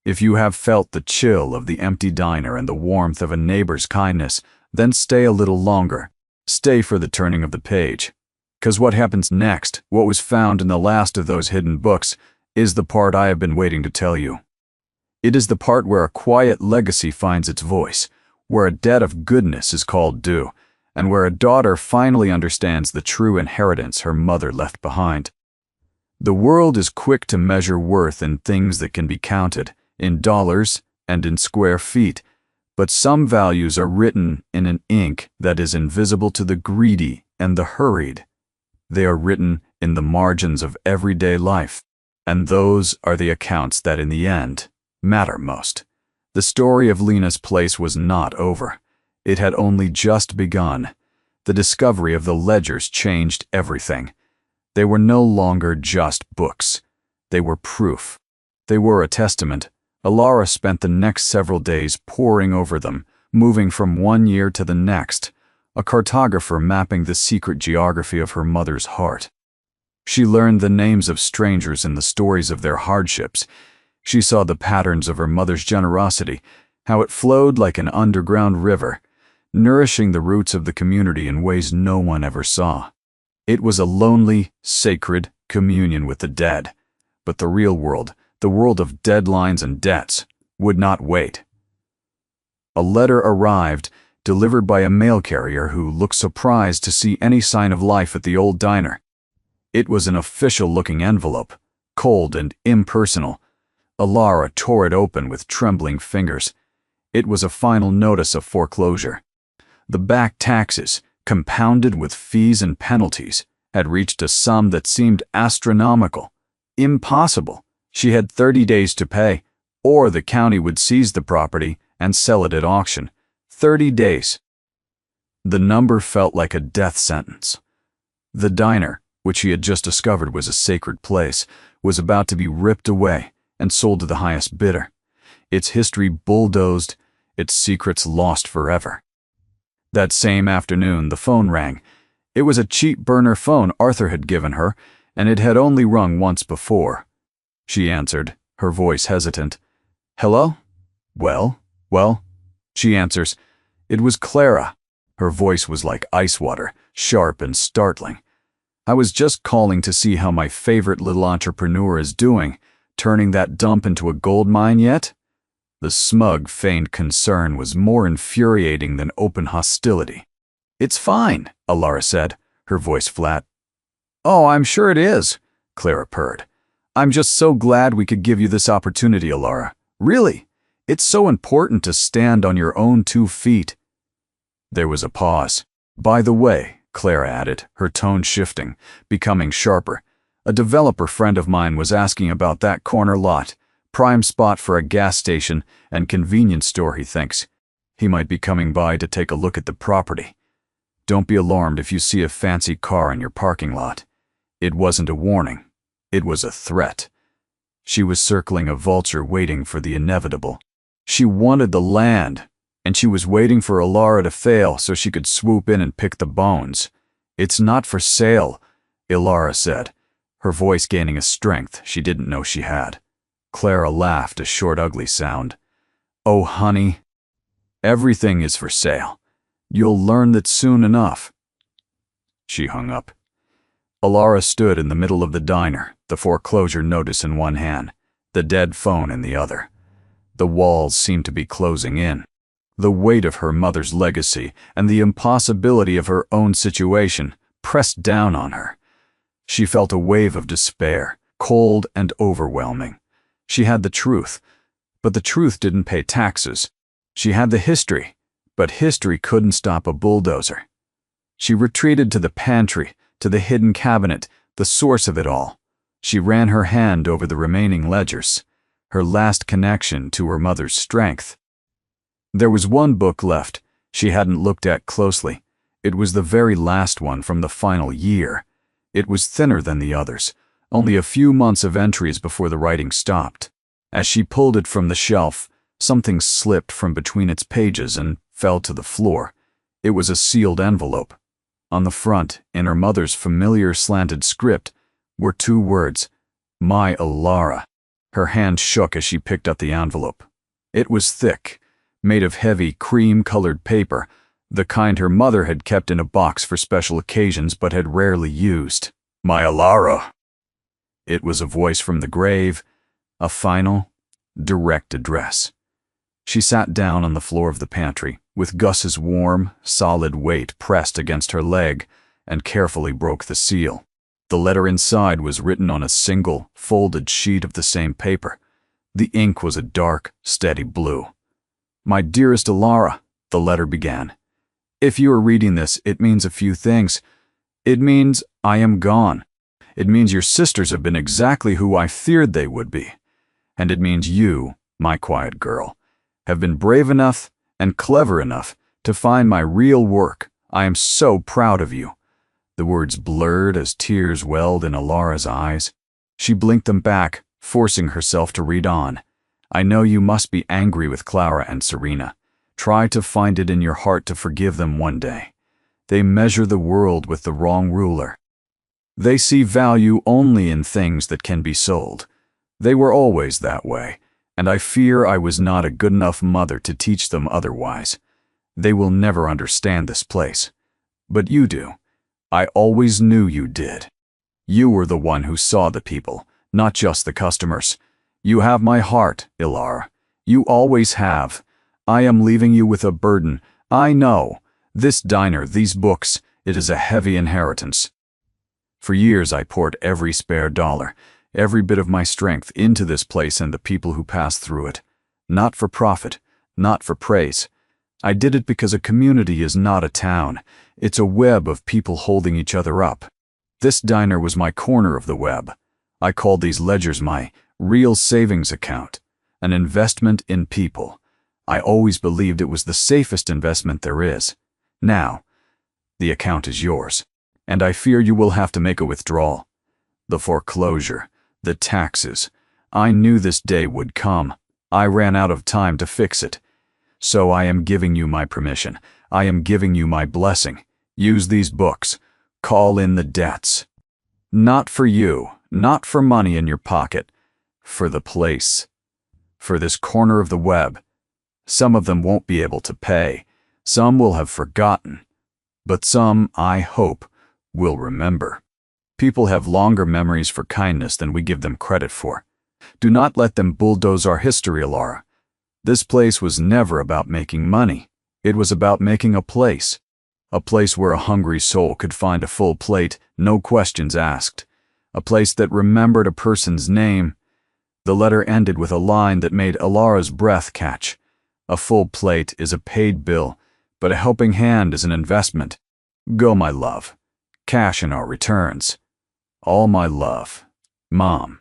if you have felt the chill of the empty diner and the warmth of a neighbor's kindness, then stay a little longer. Stay for the turning of the page. 'Cause what happens next, what was found in the last of those hidden books, is the part I have been waiting to tell you. It is the part where a quiet legacy finds its voice, where a debt of goodness is called due, and where a daughter finally understands the true inheritance her mother left behind. The world is quick to measure worth in things that can be counted, in dollars and in square feet, but some values are written in an ink that is invisible to the greedy and the hurried. They are written in the margins of everyday life, and those are the accounts that in the end matter most. The story of Lena's place was not over. It had only just begun. The discovery of the ledgers changed everything. They were no longer just books. They were proof. They were a testament. Alara spent the next several days poring over them, moving from one year to the next, a cartographer mapping the secret geography of her mother's heart. She learned the names of strangers and the stories of their hardships. She saw the patterns of her mother's generosity, how it flowed like an underground river, nourishing the roots of the community in ways no one ever saw. It was a lonely, sacred communion with the dead. But the real world, the world of deadlines and debts, would not wait. A letter arrived, delivered by a mail carrier who looked surprised to see any sign of life at the old diner. It was an official-looking envelope, cold and impersonal. Alara tore it open with trembling fingers. It was a final notice of foreclosure. The back taxes, compounded with fees and penalties, had reached a sum that seemed astronomical. Impossible. She had 30 days to pay, or the county would seize the property and sell it at auction. 30 days. The number felt like a death sentence. The diner, which he had just discovered was a sacred place, was about to be ripped away and sold to the highest bidder. Its history bulldozed, its secrets lost forever. That same afternoon, the phone rang. It was a cheap burner phone Arthur had given her, and it had only rung once before. She answered, her voice hesitant. "Hello? Well, she answers. It was Clara. Her voice was like ice water, sharp and startling. "I was just calling to see how my favorite little entrepreneur is doing, turning that dump into a gold mine yet?" The smug, feigned concern was more infuriating than open hostility. "It's fine," Alara said, her voice flat. "Oh, I'm sure it is," Clara purred. "I'm just so glad we could give you this opportunity, Alara. Really, it's so important to stand on your own 2 feet. There was a pause. "By the way," Clara added, her tone shifting, becoming sharper, "a developer friend of mine was asking about that corner lot. Prime spot for a gas station and convenience store, he thinks. He might be coming by to take a look at the property. Don't be alarmed if you see a fancy car in your parking lot. It wasn't a warning. It was a threat." She was circling a vulture waiting for the inevitable. She wanted the land, and she was waiting for Alara to fail so she could swoop in and pick the bones. "It's not for sale," Alara said, her voice gaining a strength she didn't know she had. Clara laughed, a short, ugly sound. "Oh, honey, everything is for sale. You'll learn that soon enough." She hung up. Alara stood in the middle of the diner, the foreclosure notice in one hand, the dead phone in the other. The walls seemed to be closing in. The weight of her mother's legacy and the impossibility of her own situation pressed down on her. She felt a wave of despair, cold and overwhelming. She had the truth, but the truth didn't pay taxes. She had the history, but history couldn't stop a bulldozer. She retreated to the pantry, to the hidden cabinet, the source of it all. She ran her hand over the remaining ledgers, her last connection to her mother's strength. There was one book left she hadn't looked at closely. It was the very last one from the final year. It was thinner than the others, only a few months of entries before the writing stopped. As she pulled it from the shelf, something slipped from between its pages and fell to the floor. It was a sealed envelope. On the front, in her mother's familiar slanted script, were 2 words, "My Alara." Her hand shook as she picked up the envelope. It was thick, made of heavy, cream-colored paper, the kind her mother had kept in a box for special occasions but had rarely used. "My Alara." It was a voice from the grave, a final, direct address. She sat down on the floor of the pantry, with Gus's warm, solid weight pressed against her leg, and carefully broke the seal. The letter inside was written on a single, folded sheet of the same paper. The ink was a dark, steady blue. "My dearest Alara," the letter began. "If you are reading this, it means a few things. It means I am gone. It means your sisters have been exactly who I feared they would be. And it means you, my quiet girl, have been brave enough and clever enough to find my real work. I am so proud of you. The words blurred as tears welled in Alara's eyes. She blinked them back, forcing herself to read on. I know you must be angry with Clara and Serena. Try to find it in your heart to forgive them one day. They measure the world with the wrong ruler. They see value only in things that can be sold. They were always that way, and I fear I was not a good enough mother to teach them otherwise. They will never understand this place. But you do. I always knew you did. You were the one who saw the people, not just the customers. You have my heart, Ilara. You always have. I am leaving you with a burden. I know. This diner, these books, it is a heavy inheritance. For years I poured every spare dollar, every bit of my strength into this place and the people who pass through it. Not for profit, not for praise. I did it because a community is not a town. It's a web of people holding each other up. This diner was my corner of the web. I called these ledgers my real savings account, an investment in people. I always believed it was the safest investment there is. Now, the account is yours, and I fear you will have to make a withdrawal. The foreclosure, the taxes. I knew this day would come. I ran out of time to fix it. So I am giving you my permission. I am giving you my blessing. Use these books. Call in the debts. Not for you, not for money in your pocket. For the place. For this corner of the web. Some of them won't be able to pay. Some will have forgotten. But some, I hope, will remember. People have longer memories for kindness than we give them credit for. Do not let them bulldoze our history, Alara. This place was never about making money. It was about making a place where a hungry soul could find a full plate, no questions asked. A place that remembered a person's name. The letter ended with a line that made Alara's breath catch. A full plate is a paid bill, but a helping hand is an investment. Go, my love. Cash in our returns. All my love. Mom.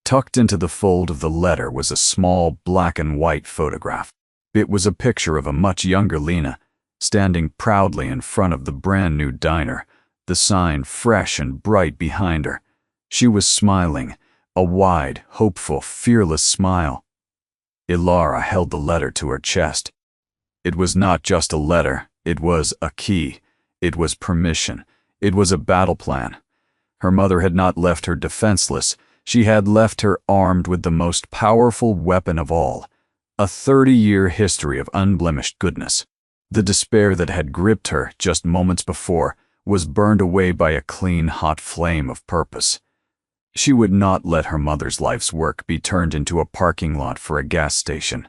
Tucked into the fold of the letter was a small black and white photograph. It was a picture of a much younger Lena, standing proudly in front of the brand new diner, the sign fresh and bright behind her. She was smiling, a wide, hopeful, fearless smile. Ilara held the letter to her chest. It was not just a letter, it was a key. It was permission. It was a battle plan. Her mother had not left her defenseless. She had left her armed with the most powerful weapon of all, a 30-year history of unblemished goodness. The despair that had gripped her just moments before was burned away by a clean, hot flame of purpose. She would not let her mother's life's work be turned into a parking lot for a gas station.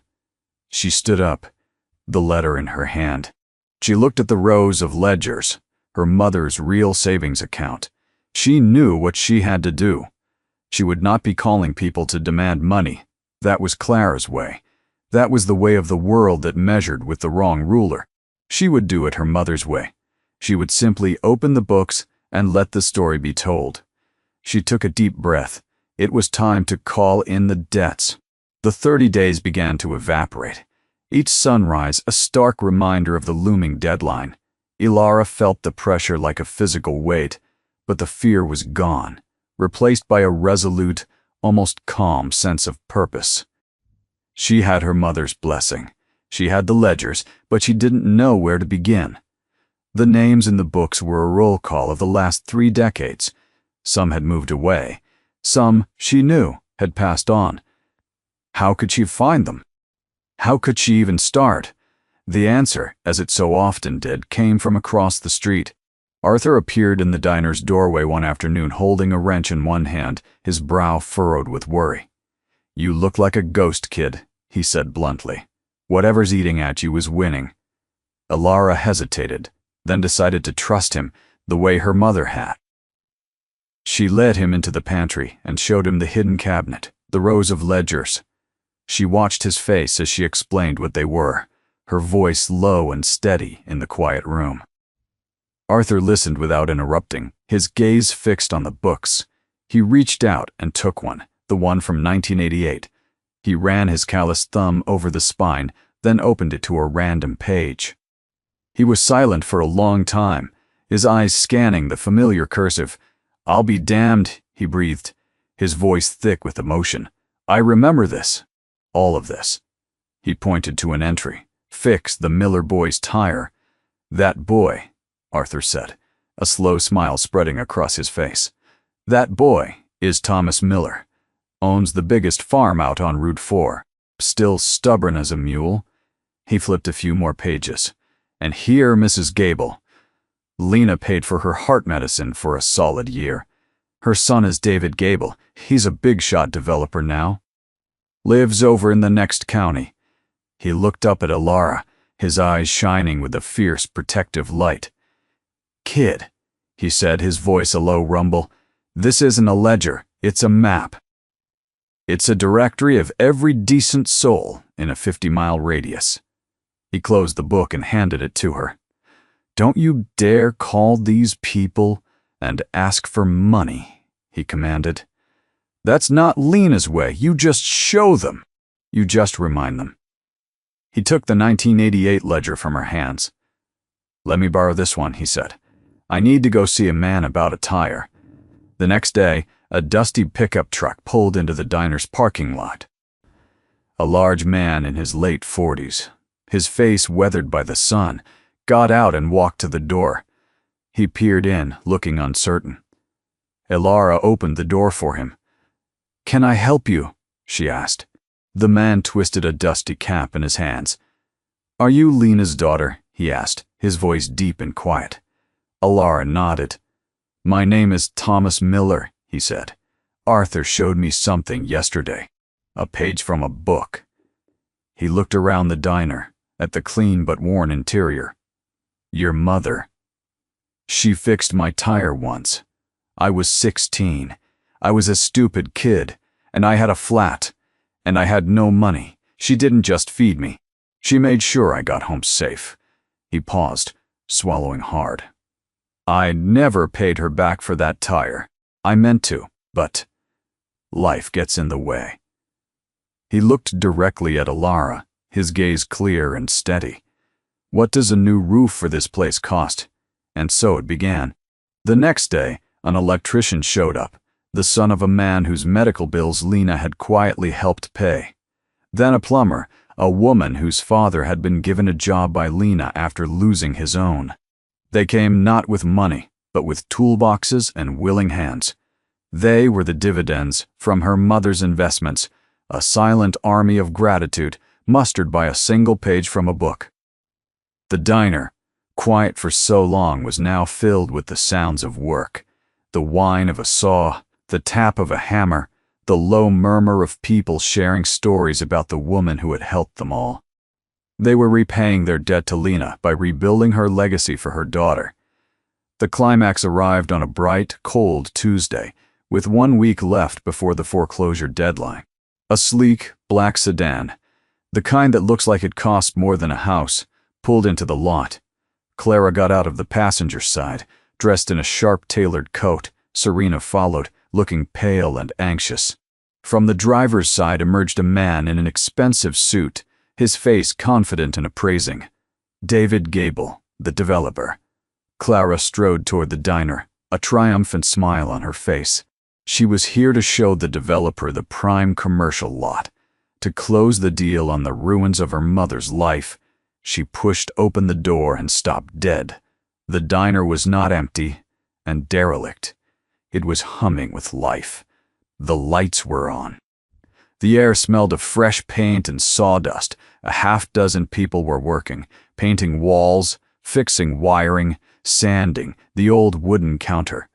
She stood up, the letter in her hand. She looked at the rows of ledgers, her mother's real savings account. She knew what she had to do. She would not be calling people to demand money. That was Clara's way. That was the way of the world that measured with the wrong ruler. She would do it her mother's way. She would simply open the books and let the story be told. She took a deep breath. It was time to call in the debts. The 30 days began to evaporate. Each sunrise a stark reminder of the looming deadline. Ilara felt the pressure like a physical weight, but the fear was gone, replaced by a resolute, almost calm sense of purpose. She had her mother's blessing. She had the ledgers, but she didn't know where to begin. The names in the books were a roll call of the last 3 decades. Some had moved away. Some, she knew, had passed on. How could she find them? How could she even start? The answer, as it so often did, came from across the street. Arthur appeared in the diner's doorway one afternoon holding a wrench in one hand, his brow furrowed with worry. "You look like a ghost, kid," he said bluntly. "Whatever's eating at you is winning." Ilara hesitated, then decided to trust him the way her mother had. She led him into the pantry and showed him the hidden cabinet, the rows of ledgers. She watched his face as she explained what they were, her voice low and steady in the quiet room. Arthur listened without interrupting, his gaze fixed on the books. He reached out and took one, the one from 1988. He ran his calloused thumb over the spine, then opened it to a random page. He was silent for a long time. his eyes scanning the familiar cursive. "I'll be damned," he breathed, his voice thick with emotion. "I remember this. All of this." He pointed to an entry. "Fix the Miller boy's tire." "That boy," Arthur said, a slow smile spreading across his face. "That boy is Thomas Miller. Owns the biggest farm out on Route 4. Still stubborn as a mule." He flipped a few more pages. "And here, Mrs. Gable. Lena paid for her heart medicine for a solid year. Her son is David Gable. He's a big-shot developer now. Lives over in the next county." He looked up at Alara, his eyes shining with a fierce, protective light. "Kid," he said, his voice a low rumble, "this isn't a ledger, it's a map. It's a directory of every decent soul in a 50-mile radius." He closed the book and handed it to her. "Don't you dare call these people and ask for money," he commanded. "That's not Lena's way. You just show them. You just remind them." He took the 1988 ledger from her hands. "Let me borrow this one," he said. "I need to go see a man about a tire." The next day, a dusty pickup truck pulled into the diner's parking lot. A large man in his late 40s, his face weathered by the sun, got out and walked to the door. He peered in, looking uncertain. Alara opened the door for him. "Can I help you?" she asked. The man twisted a dusty cap in his hands. "Are you Lena's daughter?" he asked, his voice deep and quiet. Alara nodded. "My name is Thomas Miller," he said. "Arthur showed me something yesterday. A page from a book." He looked around the diner, at the clean but worn interior. "Your mother. She fixed my tire once. I was 16. I was a stupid kid, and I had a flat, and I had no money. She didn't just feed me. She made sure I got home safe." He paused, swallowing hard. "I never paid her back for that tire. I meant to, but life gets in the way." He looked directly at Alara, his gaze clear and steady. "What does a new roof for this place cost?" And so it began. The next day, an electrician showed up, the son of a man whose medical bills Lena had quietly helped pay. Then a plumber, a woman whose father had been given a job by Lena after losing his own. They came not with money, but with toolboxes and willing hands. They were the dividends from her mother's investments, a silent army of gratitude mustered by a single page from a book. The diner, quiet for so long, was now filled with the sounds of work, the whine of a saw, the tap of a hammer, the low murmur of people sharing stories about the woman who had helped them all. They were repaying their debt to Lena by rebuilding her legacy for her daughter. The climax arrived on a bright, cold Tuesday, with 1 week left before the foreclosure deadline. A sleek, black sedan, the kind that looks like it cost more than a house, pulled into the lot. Clara got out of the passenger side, dressed in a sharp-tailored coat. Serena followed, looking pale and anxious. From the driver's side emerged a man in an expensive suit, his face confident and appraising. David Gable, the developer. Clara strode toward the diner, a triumphant smile on her face. She was here to show the developer the prime commercial lot, to close the deal on the ruins of her mother's life. She pushed open the door and stopped dead. The diner was not empty and derelict. It was humming with life. The lights were on. The air smelled of fresh paint and sawdust. A half-dozen people were working, painting walls, fixing wiring, sanding the old wooden counter.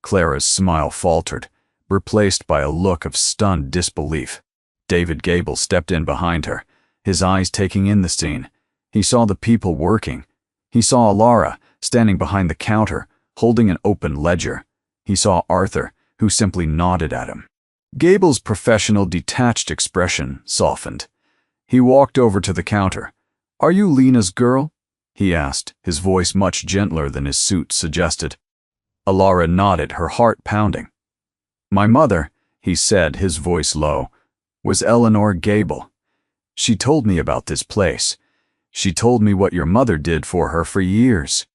Clara's smile faltered, replaced by a look of stunned disbelief. David Gable stepped in behind her, his eyes taking in the scene. He saw the people working. He saw Alara standing behind the counter, holding an open ledger. He saw Arthur, who simply nodded at him. Gable's professional, detached expression softened. He walked over to the counter. "Are you Lena's girl?" he asked, his voice much gentler than his suit suggested. Alara nodded, her heart pounding. "My mother," he said, his voice low, "was Eleanor Gable. She told me about this place. She told me what your mother did for her for years."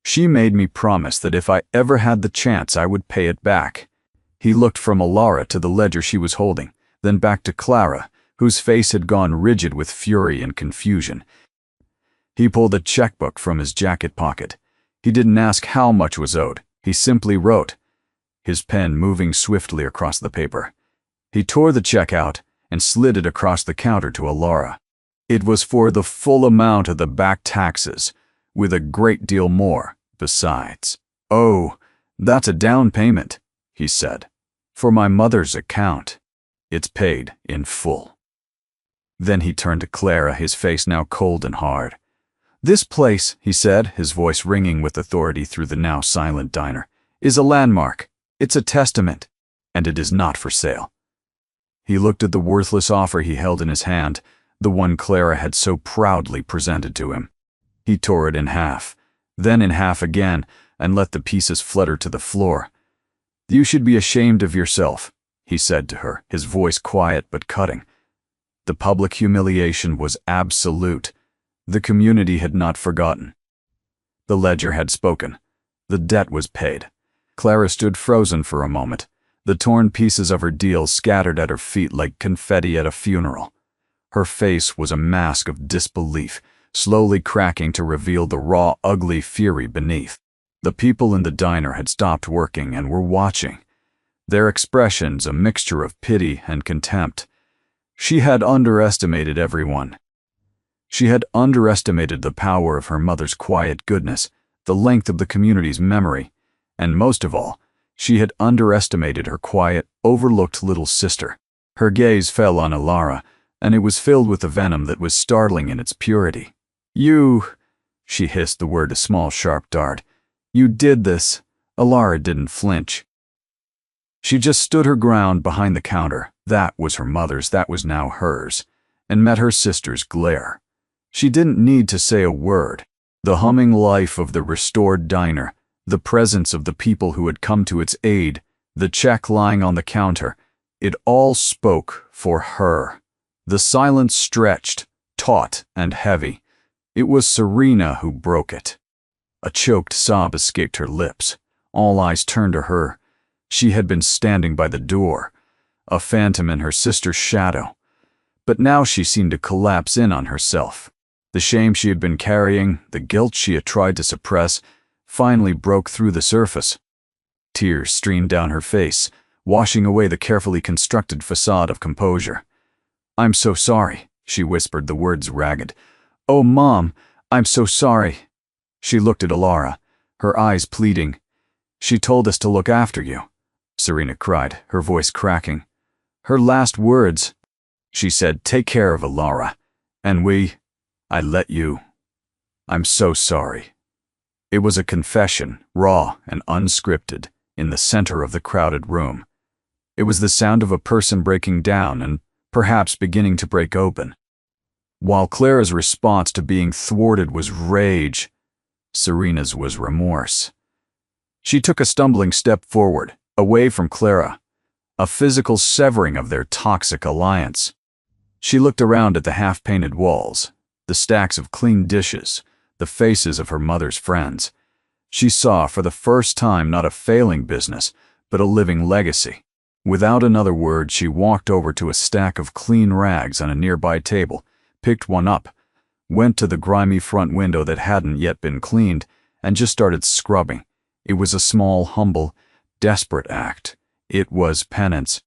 She made me promise that if I ever had the chance I would pay it back. He looked from Alara to the ledger she was holding, then back to Clara, whose face had gone rigid with fury and confusion. He pulled a checkbook from his jacket pocket. He didn't ask how much was owed. He simply wrote, his pen moving swiftly across the paper. He tore the check out and slid it across the counter to Alara. It was for the full amount of the back taxes, with a great deal more besides. "Oh, that's a down payment," he said, "for my mother's account. It's paid in full." Then he turned to Clara, his face now cold and hard. "This place," he said, his voice ringing with authority through the now silent diner, "is a landmark. It's a testament, and it is not for sale." He looked at the worthless offer he held in his hand, the one Clara had so proudly presented to him. He tore it in half, then in half again, and let the pieces flutter to the floor. "You should be ashamed of yourself," he said to her, his voice quiet but cutting. The public humiliation was absolute. The community had not forgotten. The ledger had spoken. The debt was paid. Clara stood frozen for a moment, the torn pieces of her deal scattered at her feet like confetti at a funeral. Her face was a mask of disbelief, slowly cracking to reveal the raw, ugly fury beneath. The people in the diner had stopped working and were watching, their expressions a mixture of pity and contempt. She had underestimated everyone. She had underestimated the power of her mother's quiet goodness, the length of the community's memory, and most of all, she had underestimated her quiet, overlooked little sister. Her gaze fell on Alara, and it was filled with a venom that was startling in its purity. "You," she hissed the word a small sharp dart. "You did this." Alara didn't flinch. She just stood her ground behind the counter. That was her mother's, that was now hers, and met her sister's glare. She didn't need to say a word. The humming life of the restored diner, the presence of the people who had come to its aid, the check lying on the counter, it all spoke for her. The silence stretched, taut and heavy. It was Serena who broke it. A choked sob escaped her lips. All eyes turned to her. She had been standing by the door, a phantom in her sister's shadow. But now she seemed to collapse in on herself. The shame she had been carrying, the guilt she had tried to suppress, finally broke through the surface. Tears streamed down her face, washing away the carefully constructed facade of composure. "I'm so sorry," she whispered, the words ragged. "Oh, Mom, I'm so sorry." She looked at Alara, her eyes pleading. "She told us to look after you," Serena cried, her voice cracking. "Her last words," she said, "take care of Alara. And I let you. I'm so sorry." It was a confession, raw and unscripted, in the center of the crowded room. It was the sound of a person breaking down and perhaps beginning to break open. While Clara's response to being thwarted was rage, Serena's was remorse. She took a stumbling step forward, away from Clara, a physical severing of their toxic alliance. She looked around at the half-painted walls, the stacks of clean dishes, the faces of her mother's friends. She saw for the first time not a failing business, but a living legacy. Without another word, she walked over to a stack of clean rags on a nearby table, picked one up, went to the grimy front window that hadn't yet been cleaned, and just started scrubbing. It was a small, humble, desperate act. It was penance.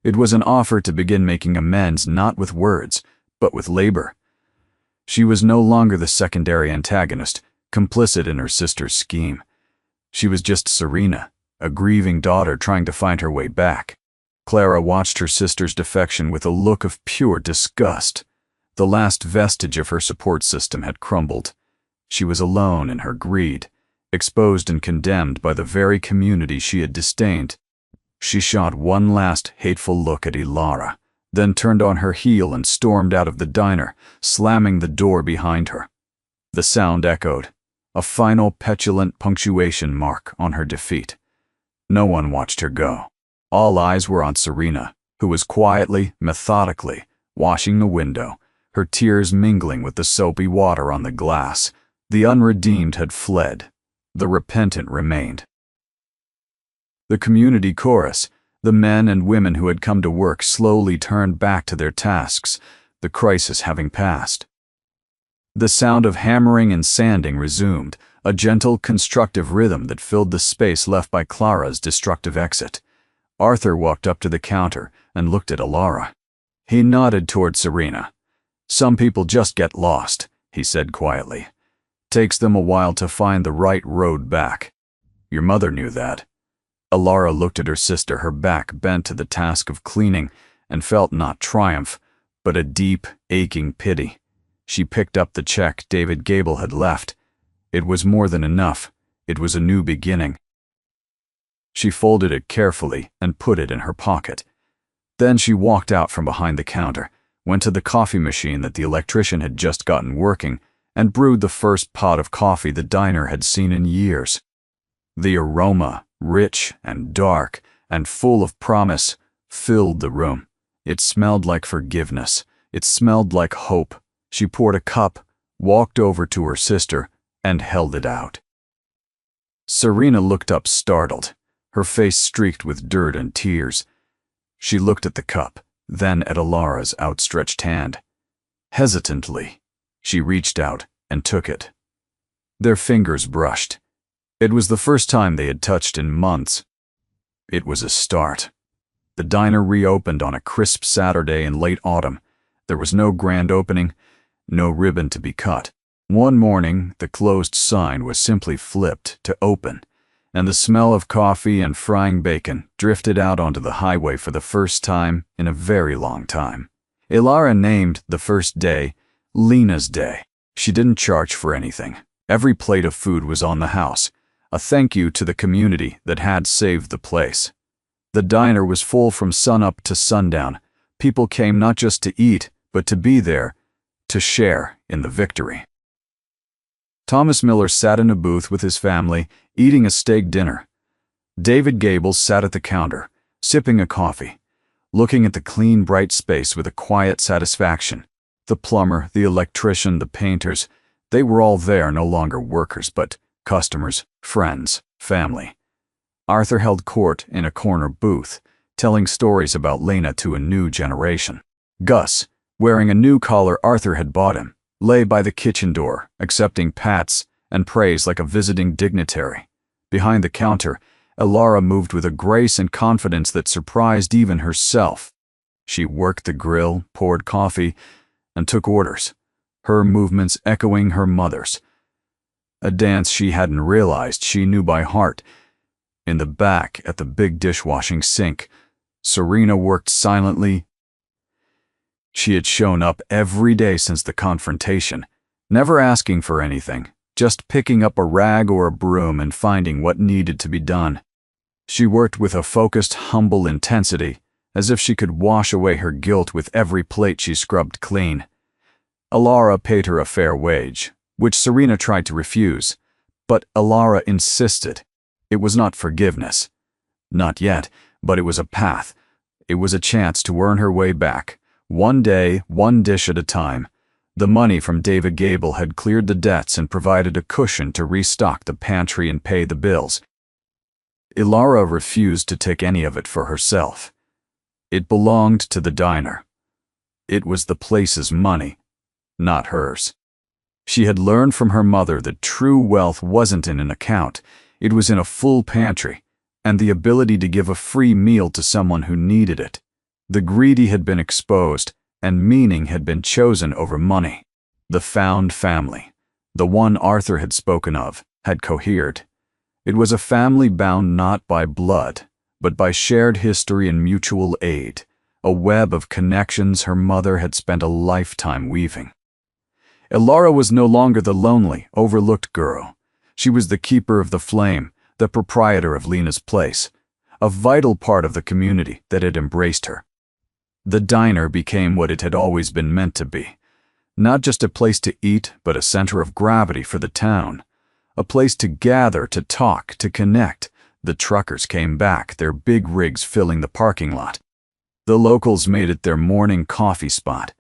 It was an offer to begin making amends not with words, but with labor. She was no longer the secondary antagonist, complicit in her sister's scheme. She was just Serena, a grieving daughter trying to find her way back. Clara watched her sister's defection with a look of pure disgust. The last vestige of her support system had crumbled. She was alone in her greed, exposed and condemned by the very community she had disdained. She shot one last hateful look at Alara, then turned on her heel and stormed out of the diner, slamming the door behind her. The sound echoed, a final petulant punctuation mark on her defeat. No one watched her go. All eyes were on Serena, who was quietly, methodically, washing the window, her tears mingling with the soapy water on the glass. The unredeemed had fled. The repentant remained. The community chorus, the men and women who had come to work, slowly turned back to their tasks, the crisis having passed. The sound of hammering and sanding resumed, a gentle, constructive rhythm that filled the space left by Clara's destructive exit. Arthur walked up to the counter and looked at Alara. He nodded toward Serena. "Some people just get lost," he said quietly. "Takes them a while to find the right road back. Your mother knew that." Alara looked at her sister, her back bent to the task of cleaning, and felt not triumph, but a deep, aching pity. She picked up the check David Gable had left. It was more than enough. It was a new beginning. She folded it carefully and put it in her pocket. Then she walked out from behind the counter, went to the coffee machine that the electrician had just gotten working, and brewed the first pot of coffee the diner had seen in years. The aroma, rich and dark and full of promise, filled the room. It smelled like forgiveness. It smelled like hope. She poured a cup, walked over to her sister, and held it out. Serena looked up startled, her face streaked with dirt and tears. She looked at the cup, then at Alara's outstretched hand. Hesitantly, she reached out and took it. Their fingers brushed. It was the first time they had touched in months. It was a start. The diner reopened on a crisp Saturday in late autumn. There was no grand opening, no ribbon to be cut. One morning, the closed sign was simply flipped to open, and the smell of coffee and frying bacon drifted out onto the highway for the first time in a very long time. Alara named the first day Lena's Day. She didn't charge for anything. Every plate of food was on the house, a thank you to the community that had saved the place. The diner was full from sunup to sundown. People came not just to eat, but to be there, to share in the victory. Thomas Miller sat in a booth with his family, eating a steak dinner. David Gable sat at the counter, sipping a coffee, looking at the clean, bright space with a quiet satisfaction. The plumber, the electrician, the painters, they were all there, no longer workers, but customers, friends, family. Arthur held court in a corner booth, telling stories about Lena to a new generation. Gus, wearing a new collar Arthur had bought him, lay by the kitchen door, accepting pats and praise like a visiting dignitary. Behind the counter, Alara moved with a grace and confidence that surprised even herself. She worked the grill, poured coffee, and took orders, her movements echoing her mother's. A dance she hadn't realized she knew by heart. In the back, at the big dishwashing sink, Serena worked silently. She had shown up every day since the confrontation, never asking for anything, just picking up a rag or a broom and finding what needed to be done. She worked with a focused, humble intensity, as if she could wash away her guilt with every plate she scrubbed clean. Alara paid her a fair wage, which Serena tried to refuse, but Alara insisted. It was not forgiveness. Not yet, but it was a path. It was a chance to earn her way back. One day, one dish at a time. The money from David Gable had cleared the debts and provided a cushion to restock the pantry and pay the bills. Alara refused to take any of it for herself. It belonged to the diner. It was the place's money, not hers. She had learned from her mother that true wealth wasn't in an account. It was in a full pantry, and the ability to give a free meal to someone who needed it. The greedy had been exposed, and meaning had been chosen over money. The found family, the one Arthur had spoken of, had cohered. It was a family bound not by blood, but by shared history and mutual aid, a web of connections her mother had spent a lifetime weaving. Alara was no longer the lonely, overlooked girl. She was the keeper of the flame, the proprietor of Lena's place, a vital part of the community that had embraced her. The diner became what it had always been meant to be, not just a place to eat, but a center of gravity for the town, a place to gather, to talk, to connect. The truckers came back, their big rigs filling the parking lot. The locals made it their morning coffee spot.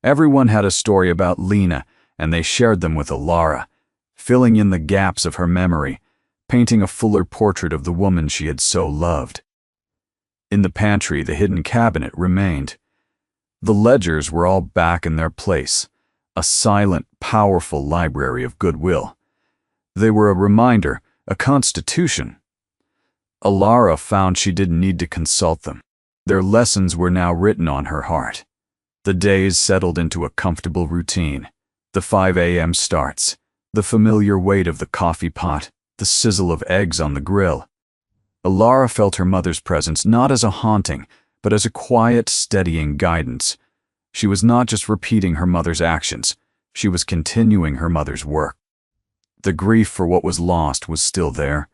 Everyone had a story about Lena, and they shared them with Alara, filling in the gaps of her memory, painting a fuller portrait of the woman she had so loved. In the pantry, the hidden cabinet remained. The ledgers were all back in their place, a silent, powerful library of goodwill. They were a reminder, a constitution. Alara found she didn't need to consult them. Their lessons were now written on her heart. The days settled into a comfortable routine. The 5 a.m. starts, the familiar weight of the coffee pot, the sizzle of eggs on the grill. Alara felt her mother's presence not as a haunting, but as a quiet, steadying guidance. She was not just repeating her mother's actions, she was continuing her mother's work. The grief for what was lost was still there,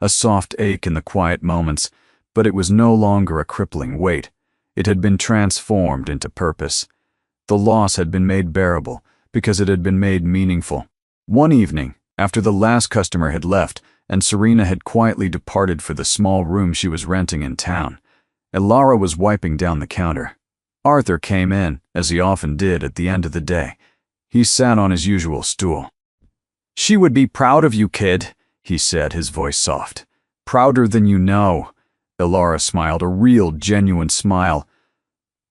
a soft ache in the quiet moments, but it was no longer a crippling weight. It had been transformed into purpose. The loss had been made bearable because it had been made meaningful. One evening, after the last customer had left and Serena had quietly departed for the small room she was renting in town, Alara was wiping down the counter. Arthur came in, as he often did at the end of the day. He sat on his usual stool. "She would be proud of you, kid," he said, his voice soft. "Prouder than you know." Alara smiled, a real, genuine smile.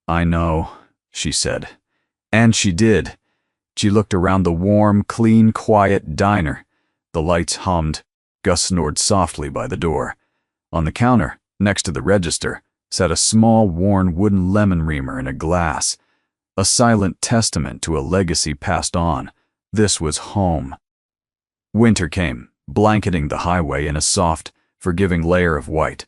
"I know," she said. And she did. She looked around the warm, clean, quiet diner. The lights hummed. Gus snored softly by the door. On the counter, next to the register, sat a small, worn wooden lemon reamer in a glass, a silent testament to a legacy passed on. This was home. Winter came, blanketing the highway in a soft, forgiving layer of white.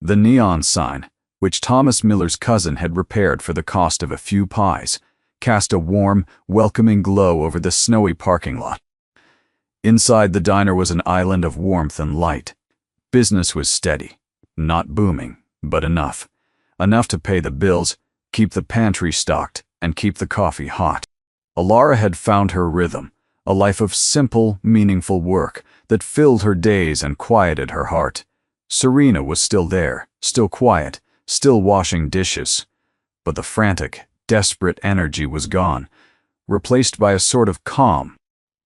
The neon sign, which Thomas Miller's cousin had repaired for the cost of a few pies, cast a warm, welcoming glow over the snowy parking lot. Inside the diner was an island of warmth and light. Business was steady, not booming, but enough. Enough to pay the bills, keep the pantry stocked, and keep the coffee hot. Alara had found her rhythm, a life of simple, meaningful work that filled her days and quieted her heart. Serena was still there, still quiet, still washing dishes. But the frantic, desperate energy was gone, replaced by a sort of calm.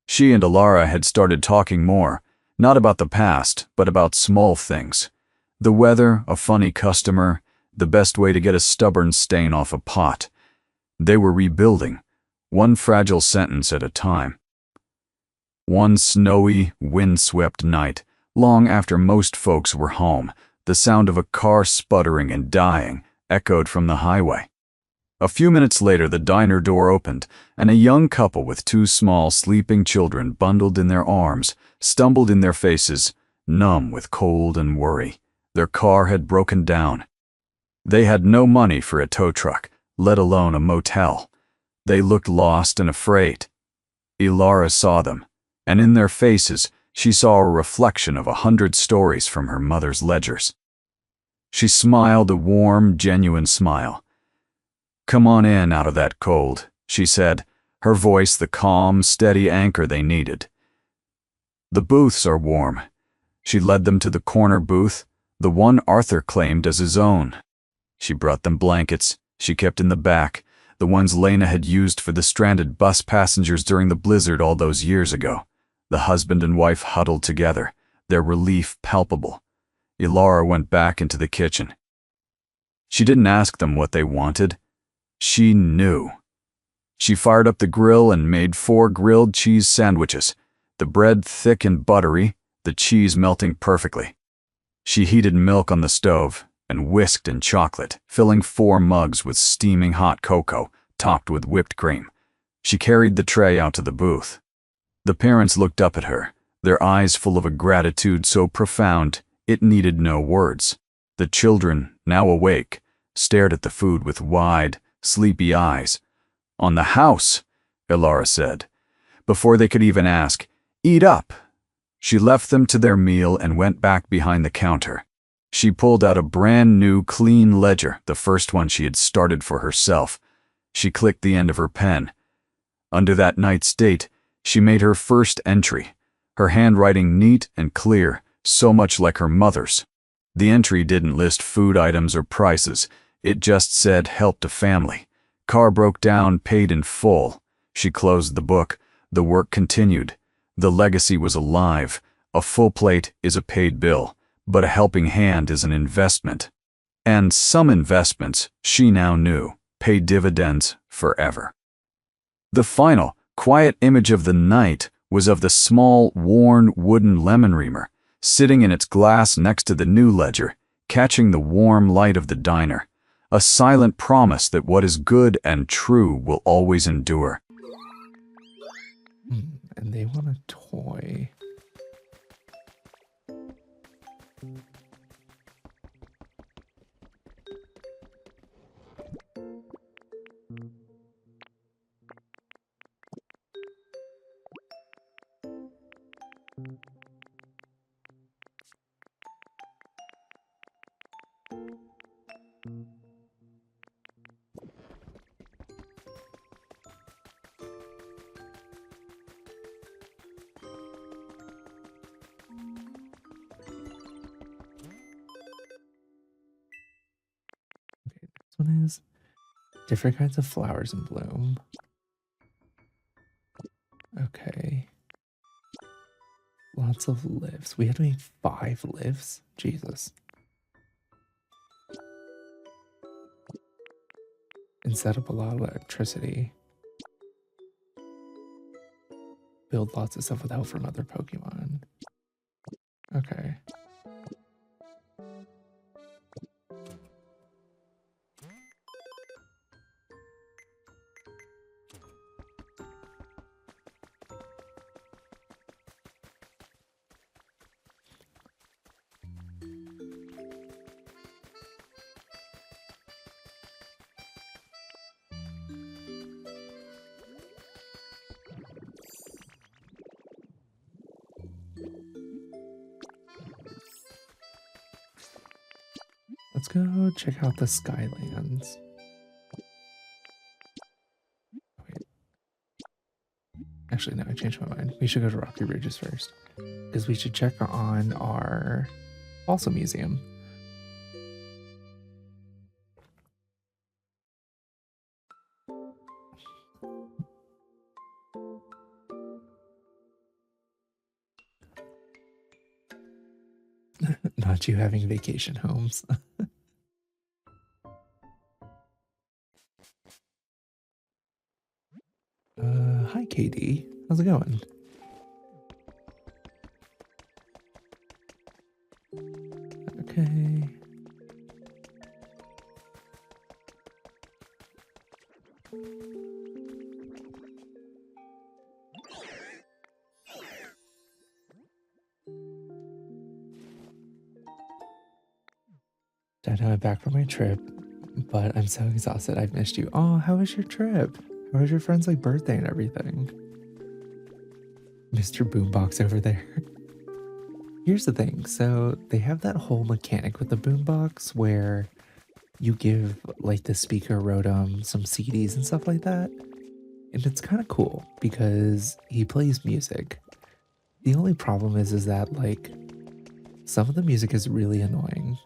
She and Alara had started talking more, not about the past, but about small things. The weather, a funny customer, the best way to get a stubborn stain off a pot. They were rebuilding, one fragile sentence at a time. One snowy, wind-swept night, long after most folks were home, the sound of a car sputtering and dying echoed from the highway. A few minutes later, the diner door opened, and a young couple with 2 small, sleeping children bundled in their arms stumbled in their faces, numb with cold and worry. Their car had broken down. They had no money for a tow truck, let alone a motel. They looked lost and afraid. Alara saw them, and in their faces she saw a reflection of 100 stories from her mother's ledgers. She smiled a warm, genuine smile. "Come on in out of that cold," she said, her voice the calm, steady anchor they needed. "The booths are warm." She led them to the corner booth, the one Arthur claimed as his own. She brought them blankets she kept in the back, the ones Lena had used for the stranded bus passengers during the blizzard all those years ago. The husband and wife huddled together, their relief palpable. Alara went back into the kitchen. She didn't ask them what they wanted. She knew. She fired up the grill and made 4 grilled cheese sandwiches, the bread thick and buttery, the cheese melting perfectly. She heated milk on the stove and whisked in chocolate, filling 4 mugs with steaming hot cocoa, topped with whipped cream. She carried the tray out to the booth. The parents looked up at her, their eyes full of a gratitude so profound it needed no words. The children, now awake, stared at the food with wide, sleepy eyes. "On the house," Alara said. Before they could even ask, "Eat up." She left them to their meal and went back behind the counter. She pulled out a brand new, clean ledger, the first one she had started for herself. She clicked the end of her pen. Under that night's date, she made her first entry, her handwriting neat and clear, so much like her mother's. The entry didn't list food items or prices. It just said, "Helped a family. Car broke down, paid in full." She closed the book. The work continued. The legacy was alive, A full plate is a paid bill, but a helping hand is an investment. And some investments, she now knew, pay dividends forever. The final, quiet image of the night was of the small, worn wooden lemon reamer, sitting in its glass next to the new ledger, catching the warm light of the diner, a silent promise that what is good and true will always endure. And they want a toy. Okay, this one is different kinds of flowers in bloom. Okay. Lots of lives. We had to make 5 lives? Jesus. And set up a lot of electricity. Build lots of stuff with help from other Pokemon. Okay. Let's go check out the Skylands. Wait. Actually, no, I changed my mind. We should go to Rocky Ridges first. Because we should check on our Fossil Museum. Not you having vacation homes. Hi, KD. How's it going? Okay. I know I'm back from my trip, but I'm so exhausted. I've missed you. Oh, how was your trip? How was your friend's birthday and everything? Mr. Boombox over there. Here's the thing. So they have that whole mechanic with the boombox where you give the speaker Rotom some CDs and stuff like that. And it's kind of cool because he plays music. The only problem is that some of the music is really annoying.